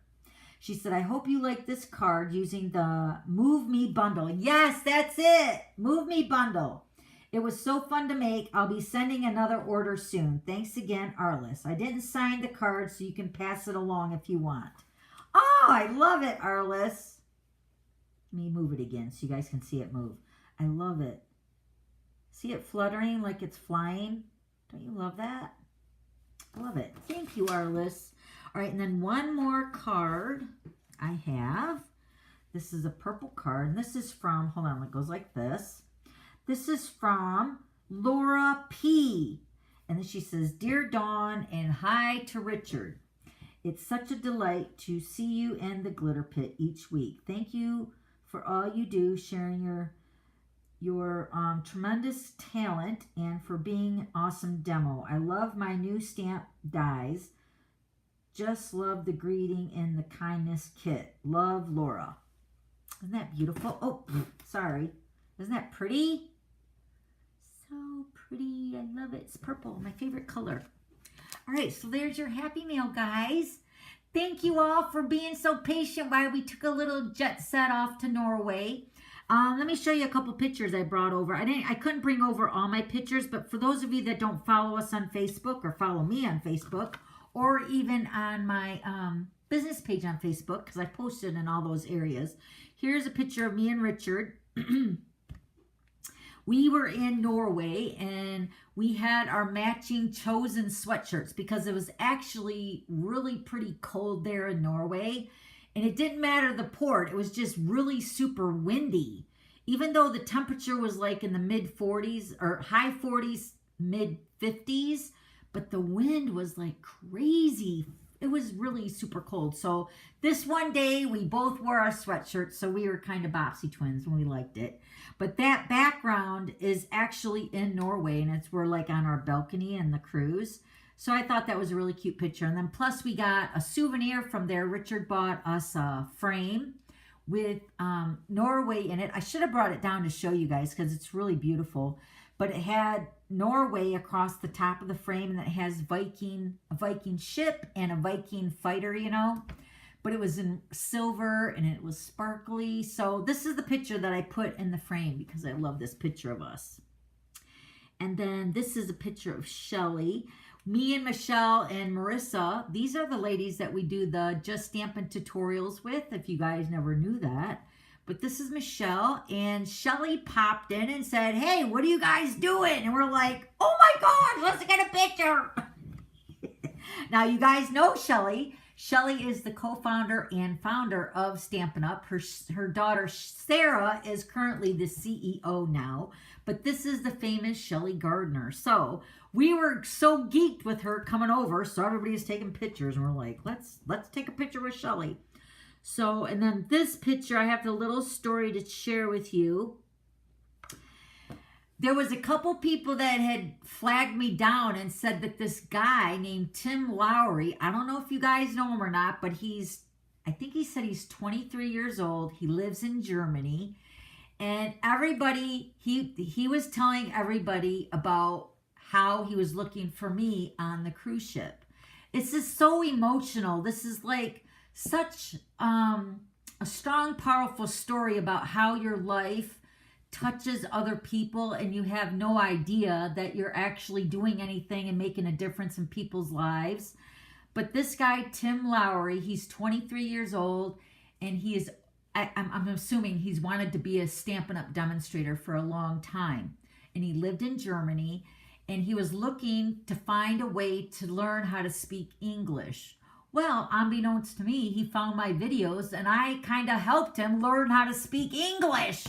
She said, I hope you like this card using the Move Me bundle. Yes, that's it. Move Me bundle. It was so fun to make. I'll be sending another order soon. Thanks again, Arliss. I didn't sign the card, so you can pass it along if you want. Oh, I love it, Arliss. Let me move it again so you guys can see it move. I love it. See it fluttering like it's flying? Don't you love that? I love it. Thank you, Arliss. All right, and then one more card I have. This is a purple card. And this is from, hold on, it goes like this. This is from Laura P. And then she says, Dear Dawn and hi to Richard. It's such a delight to see you in the glitter pit each week. Thank you for all you do, sharing your tremendous talent and for being an awesome demo. I love my new stamp dies. Just love the greeting and the kindness kit. Love, Laura. Isn't that beautiful? Oh, sorry. Isn't that pretty? So pretty. I love it. It's purple, my favorite color. All right, so there's your Happy Mail, guys. Thank you all for being so patient while we took a little jet set off to Norway. Let me show you a couple pictures I brought over. I couldn't bring over all my pictures, but for those of you that don't follow us on Facebook or follow me on Facebook or even on my business page on Facebook, because I posted in all those areas, here's a picture of me and Richard. We were in Norway and we had our matching chosen sweatshirts because it was actually really pretty cold there in Norway. And it didn't matter the port. It was just really super windy. Even though the temperature was like in the mid 40s or high 40s, mid 50s, but the wind was like crazy. It was really super cold. So this one day we both wore our sweatshirts. So we were kind of Bopsy twins and we liked it. But that background is actually in Norway and we're like on our balcony in the cruise. So I thought that was a really cute picture. And then plus we got a souvenir from there. Richard bought us a frame with Norway in it. I should have brought it down to show you guys because it's really beautiful. But it had Norway across the top of the frame and it has a Viking ship and a Viking fighter, you know. But it was in silver and it was sparkly. So this is the picture that I put in the frame because I love this picture of us. And then this is a picture of Shelly. Me and Michelle and Marissa, these are the ladies that we do the Just Stampin' tutorials with, if you guys never knew that. But this is Michelle, and Shelly popped in and said, hey, what are you guys doing? And we're like, oh my gosh, let's get a picture. Now, you guys know Shelly. Shelly is the co-founder and founder of Stampin' Up. Her daughter, Sarah, is currently the CEO now. But this is the famous Shelly Gardner. So we were so geeked with her coming over, so everybody is taking pictures. And we're like, let's take a picture with Shelly. So, and then this picture, I have the little story to share with you. There was a couple people that had flagged me down and said that this guy named Tim Lowry, I don't know if you guys know him or not, but I think he said he's 23 years old. He lives in Germany. And everybody, he was telling everybody about how he was looking for me on the cruise ship. It's just so emotional. This is like such a strong, powerful story about how your life touches other people and you have no idea that you're actually doing anything and making a difference in people's lives. But this guy, Tim Lowry, he's 23 years old and he is, I'm assuming he's wanted to be a Stampin' Up! Demonstrator for a long time. And he lived in Germany and he was looking to find a way to learn how to speak English. Well, unbeknownst to me, he found my videos and I kind of helped him learn how to speak English.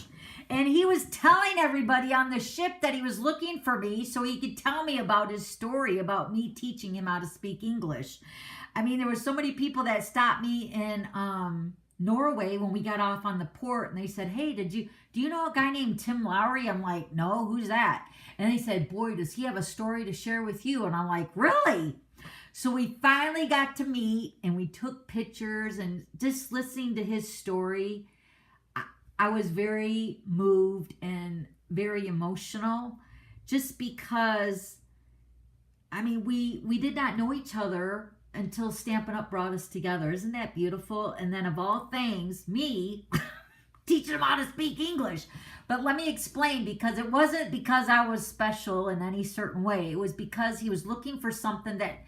And he was telling everybody on the ship that he was looking for me so he could tell me about his story about me teaching him how to speak English. I mean, there were so many people that stopped me in Norway when we got off on the port and they said, hey, do you know a guy named Tim Lowry? I'm like, no, who's that? And they said, boy, does he have a story to share with you? And I'm like, really? So we finally got to meet and we took pictures and just listening to his story, I was very moved and very emotional just because, I mean, we did not know each other until Stampin' Up brought us together. Isn't that beautiful? And then of all things, me teaching him how to speak English. But let me explain, because it wasn't because I was special in any certain way. It was because he was looking for something that,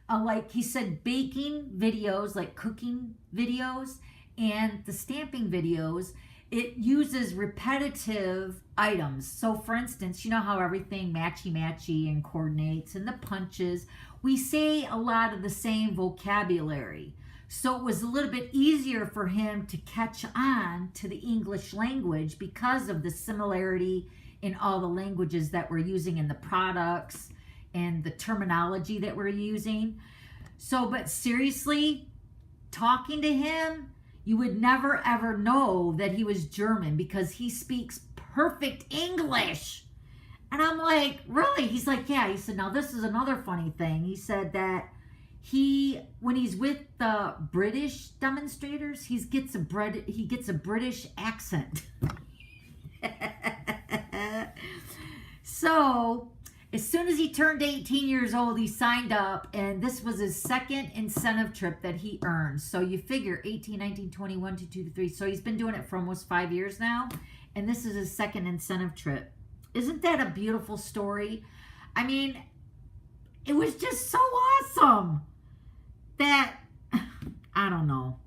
like he said, baking videos, like cooking videos, and the stamping videos, it uses repetitive items. So for instance, you know how everything matchy-matchy and coordinates, and the punches, we say a lot of the same vocabulary. So it was a little bit easier for him to catch on to the English language because of the similarity in all the languages that we're using in the products and the terminology that we're using. So, but seriously, talking to him, you would never ever know that he was German because he speaks perfect English. And I'm like, really? He's like, yeah. He said, now this is another funny thing. He said that when he's with the British demonstrators, he gets a British accent. So as soon as he turned 18 years old, he signed up, and this was his second incentive trip that he earned. So you figure 18, 19, 21, 22, 23. So he's been doing it for almost 5 years now, and this is his second incentive trip. Isn't that a beautiful story? I mean, it was just so awesome that, I don't know.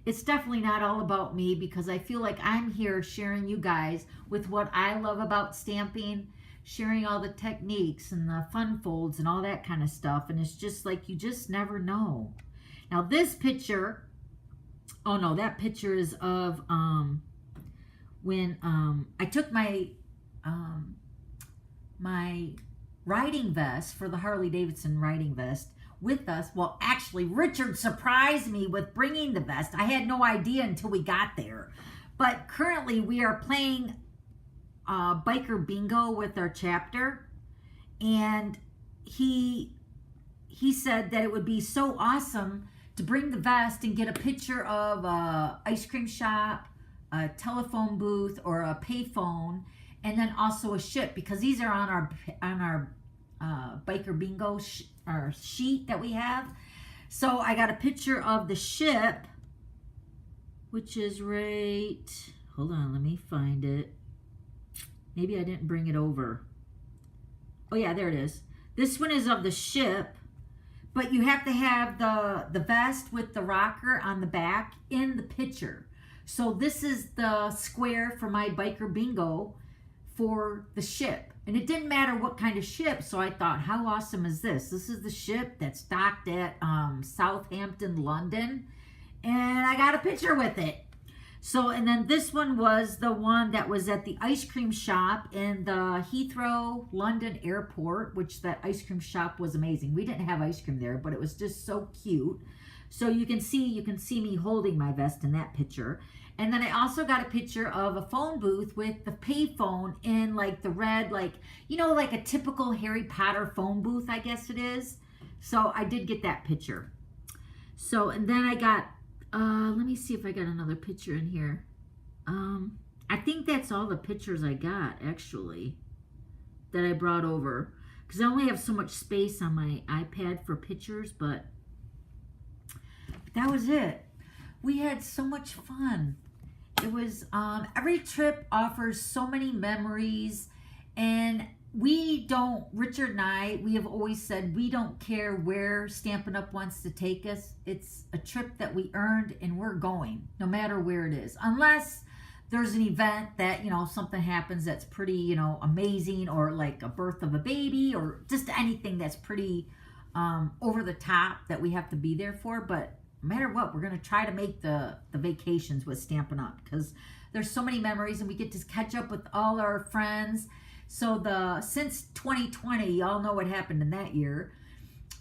It's definitely not all about me, because I feel like I'm here sharing you guys with what I love about stamping, sharing all the techniques and the fun folds and all that kind of stuff. And it's just like, you just never know. Now this picture, oh no, that picture is of when I took my my riding vest for the Harley Davidson riding vest with us. Well, actually, Richard surprised me with bringing the vest. I had no idea until we got there. But currently, we are playing biker bingo with our chapter, and he said that it would be so awesome to bring the vest and get a picture of a ice cream shop, a telephone booth, or a payphone, and then also a ship, because these are on our biker bingo our sheet that we have. So I got a picture of the ship, which is right, hold on, let me find it. Maybe I didn't bring it over. Oh yeah, there it is. This one is of the ship, but you have to have the vest with the rocker on the back in the picture. So this is the square for my biker bingo for the ship. And it didn't matter what kind of ship, so I thought, how awesome is this? This is the ship that's docked at Southampton, London, and I got a picture with it. So, and then this one was the one that was at the ice cream shop in the Heathrow, London airport, which that ice cream shop was amazing. We didn't have ice cream there, but it was just so cute. So you can see me holding my vest in that picture. And then I also got a picture of a phone booth with the payphone in like the red, like, you know, like a typical Harry Potter phone booth, I guess it is. So I did get that picture. So, and then I got, let me see if I got another picture in here. I think that's all the pictures I got, actually, that I brought over. Because I only have so much space on my iPad for pictures, but that was it. We had so much fun. It was, every trip offers so many memories, and Richard and I, we have always said we don't care where Stampin' Up wants to take us. It's a trip that we earned, and we're going, no matter where it is. Unless there's an event that, you know, something happens that's pretty, you know, amazing, or like a birth of a baby, or just anything that's pretty over the top that we have to be there for. But no matter what, we're going to try to make the vacations with Stampin' Up, because there's so many memories, and we get to catch up with all our friends. So since 2020, y'all know what happened in that year.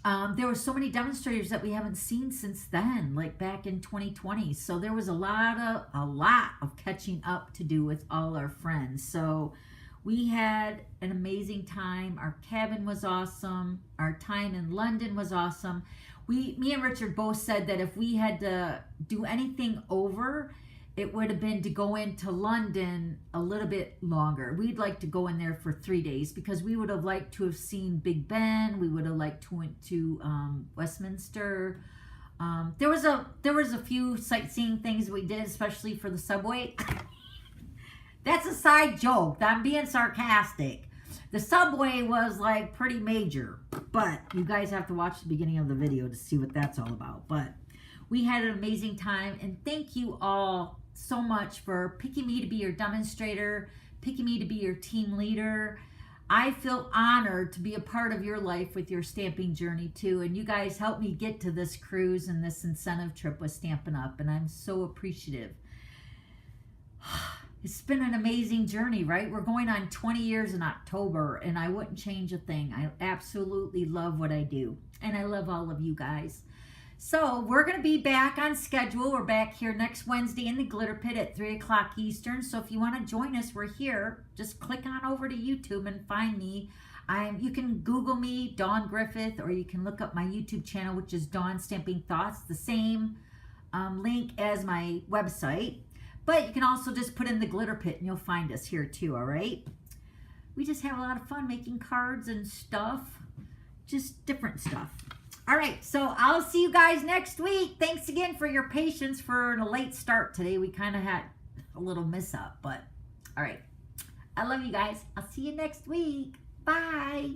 There were so many demonstrators that we haven't seen since then, like back in 2020. So there was a lot of catching up to do with all our friends. So we had an amazing time. Our cabin was awesome. Our time in London was awesome. Me and Richard both said that if we had to do anything over, it would have been to go into London a little bit longer. We'd like to go in there for 3 days because we would have liked to have seen Big Ben. We would have liked to went to Westminster. There was a few sightseeing things we did, especially for the subway. That's a side joke. I'm being sarcastic. The subway was like pretty major, but you guys have to watch the beginning of the video to see what that's all about. But we had an amazing time, and thank you all so much for picking me to be your demonstrator, picking me to be your team leader. I feel honored to be a part of your life with your stamping journey too, and you guys helped me get to this cruise and this incentive trip with Stampin' Up, and I'm so appreciative. It's been an amazing journey, right? We're going on 20 years in October, and I wouldn't change a thing. I absolutely love what I do, and I love all of you guys. So we're going to be back on schedule. We're back here next Wednesday in the Glitter Pit at 3 o'clock Eastern. So if you want to join us, we're here. Just click on over to YouTube and find me. You can Google me, Dawn Griffith, or you can look up my YouTube channel, which is Dawn Stamping Thoughts, the same link as my website. But you can also just put in the Glitter Pit and you'll find us here too, all right? We just have a lot of fun making cards and stuff, just different stuff. All right, so I'll see you guys next week. Thanks again for your patience for a late start today. We kind of had a little miss up, but all right. I love you guys. I'll see you next week. Bye.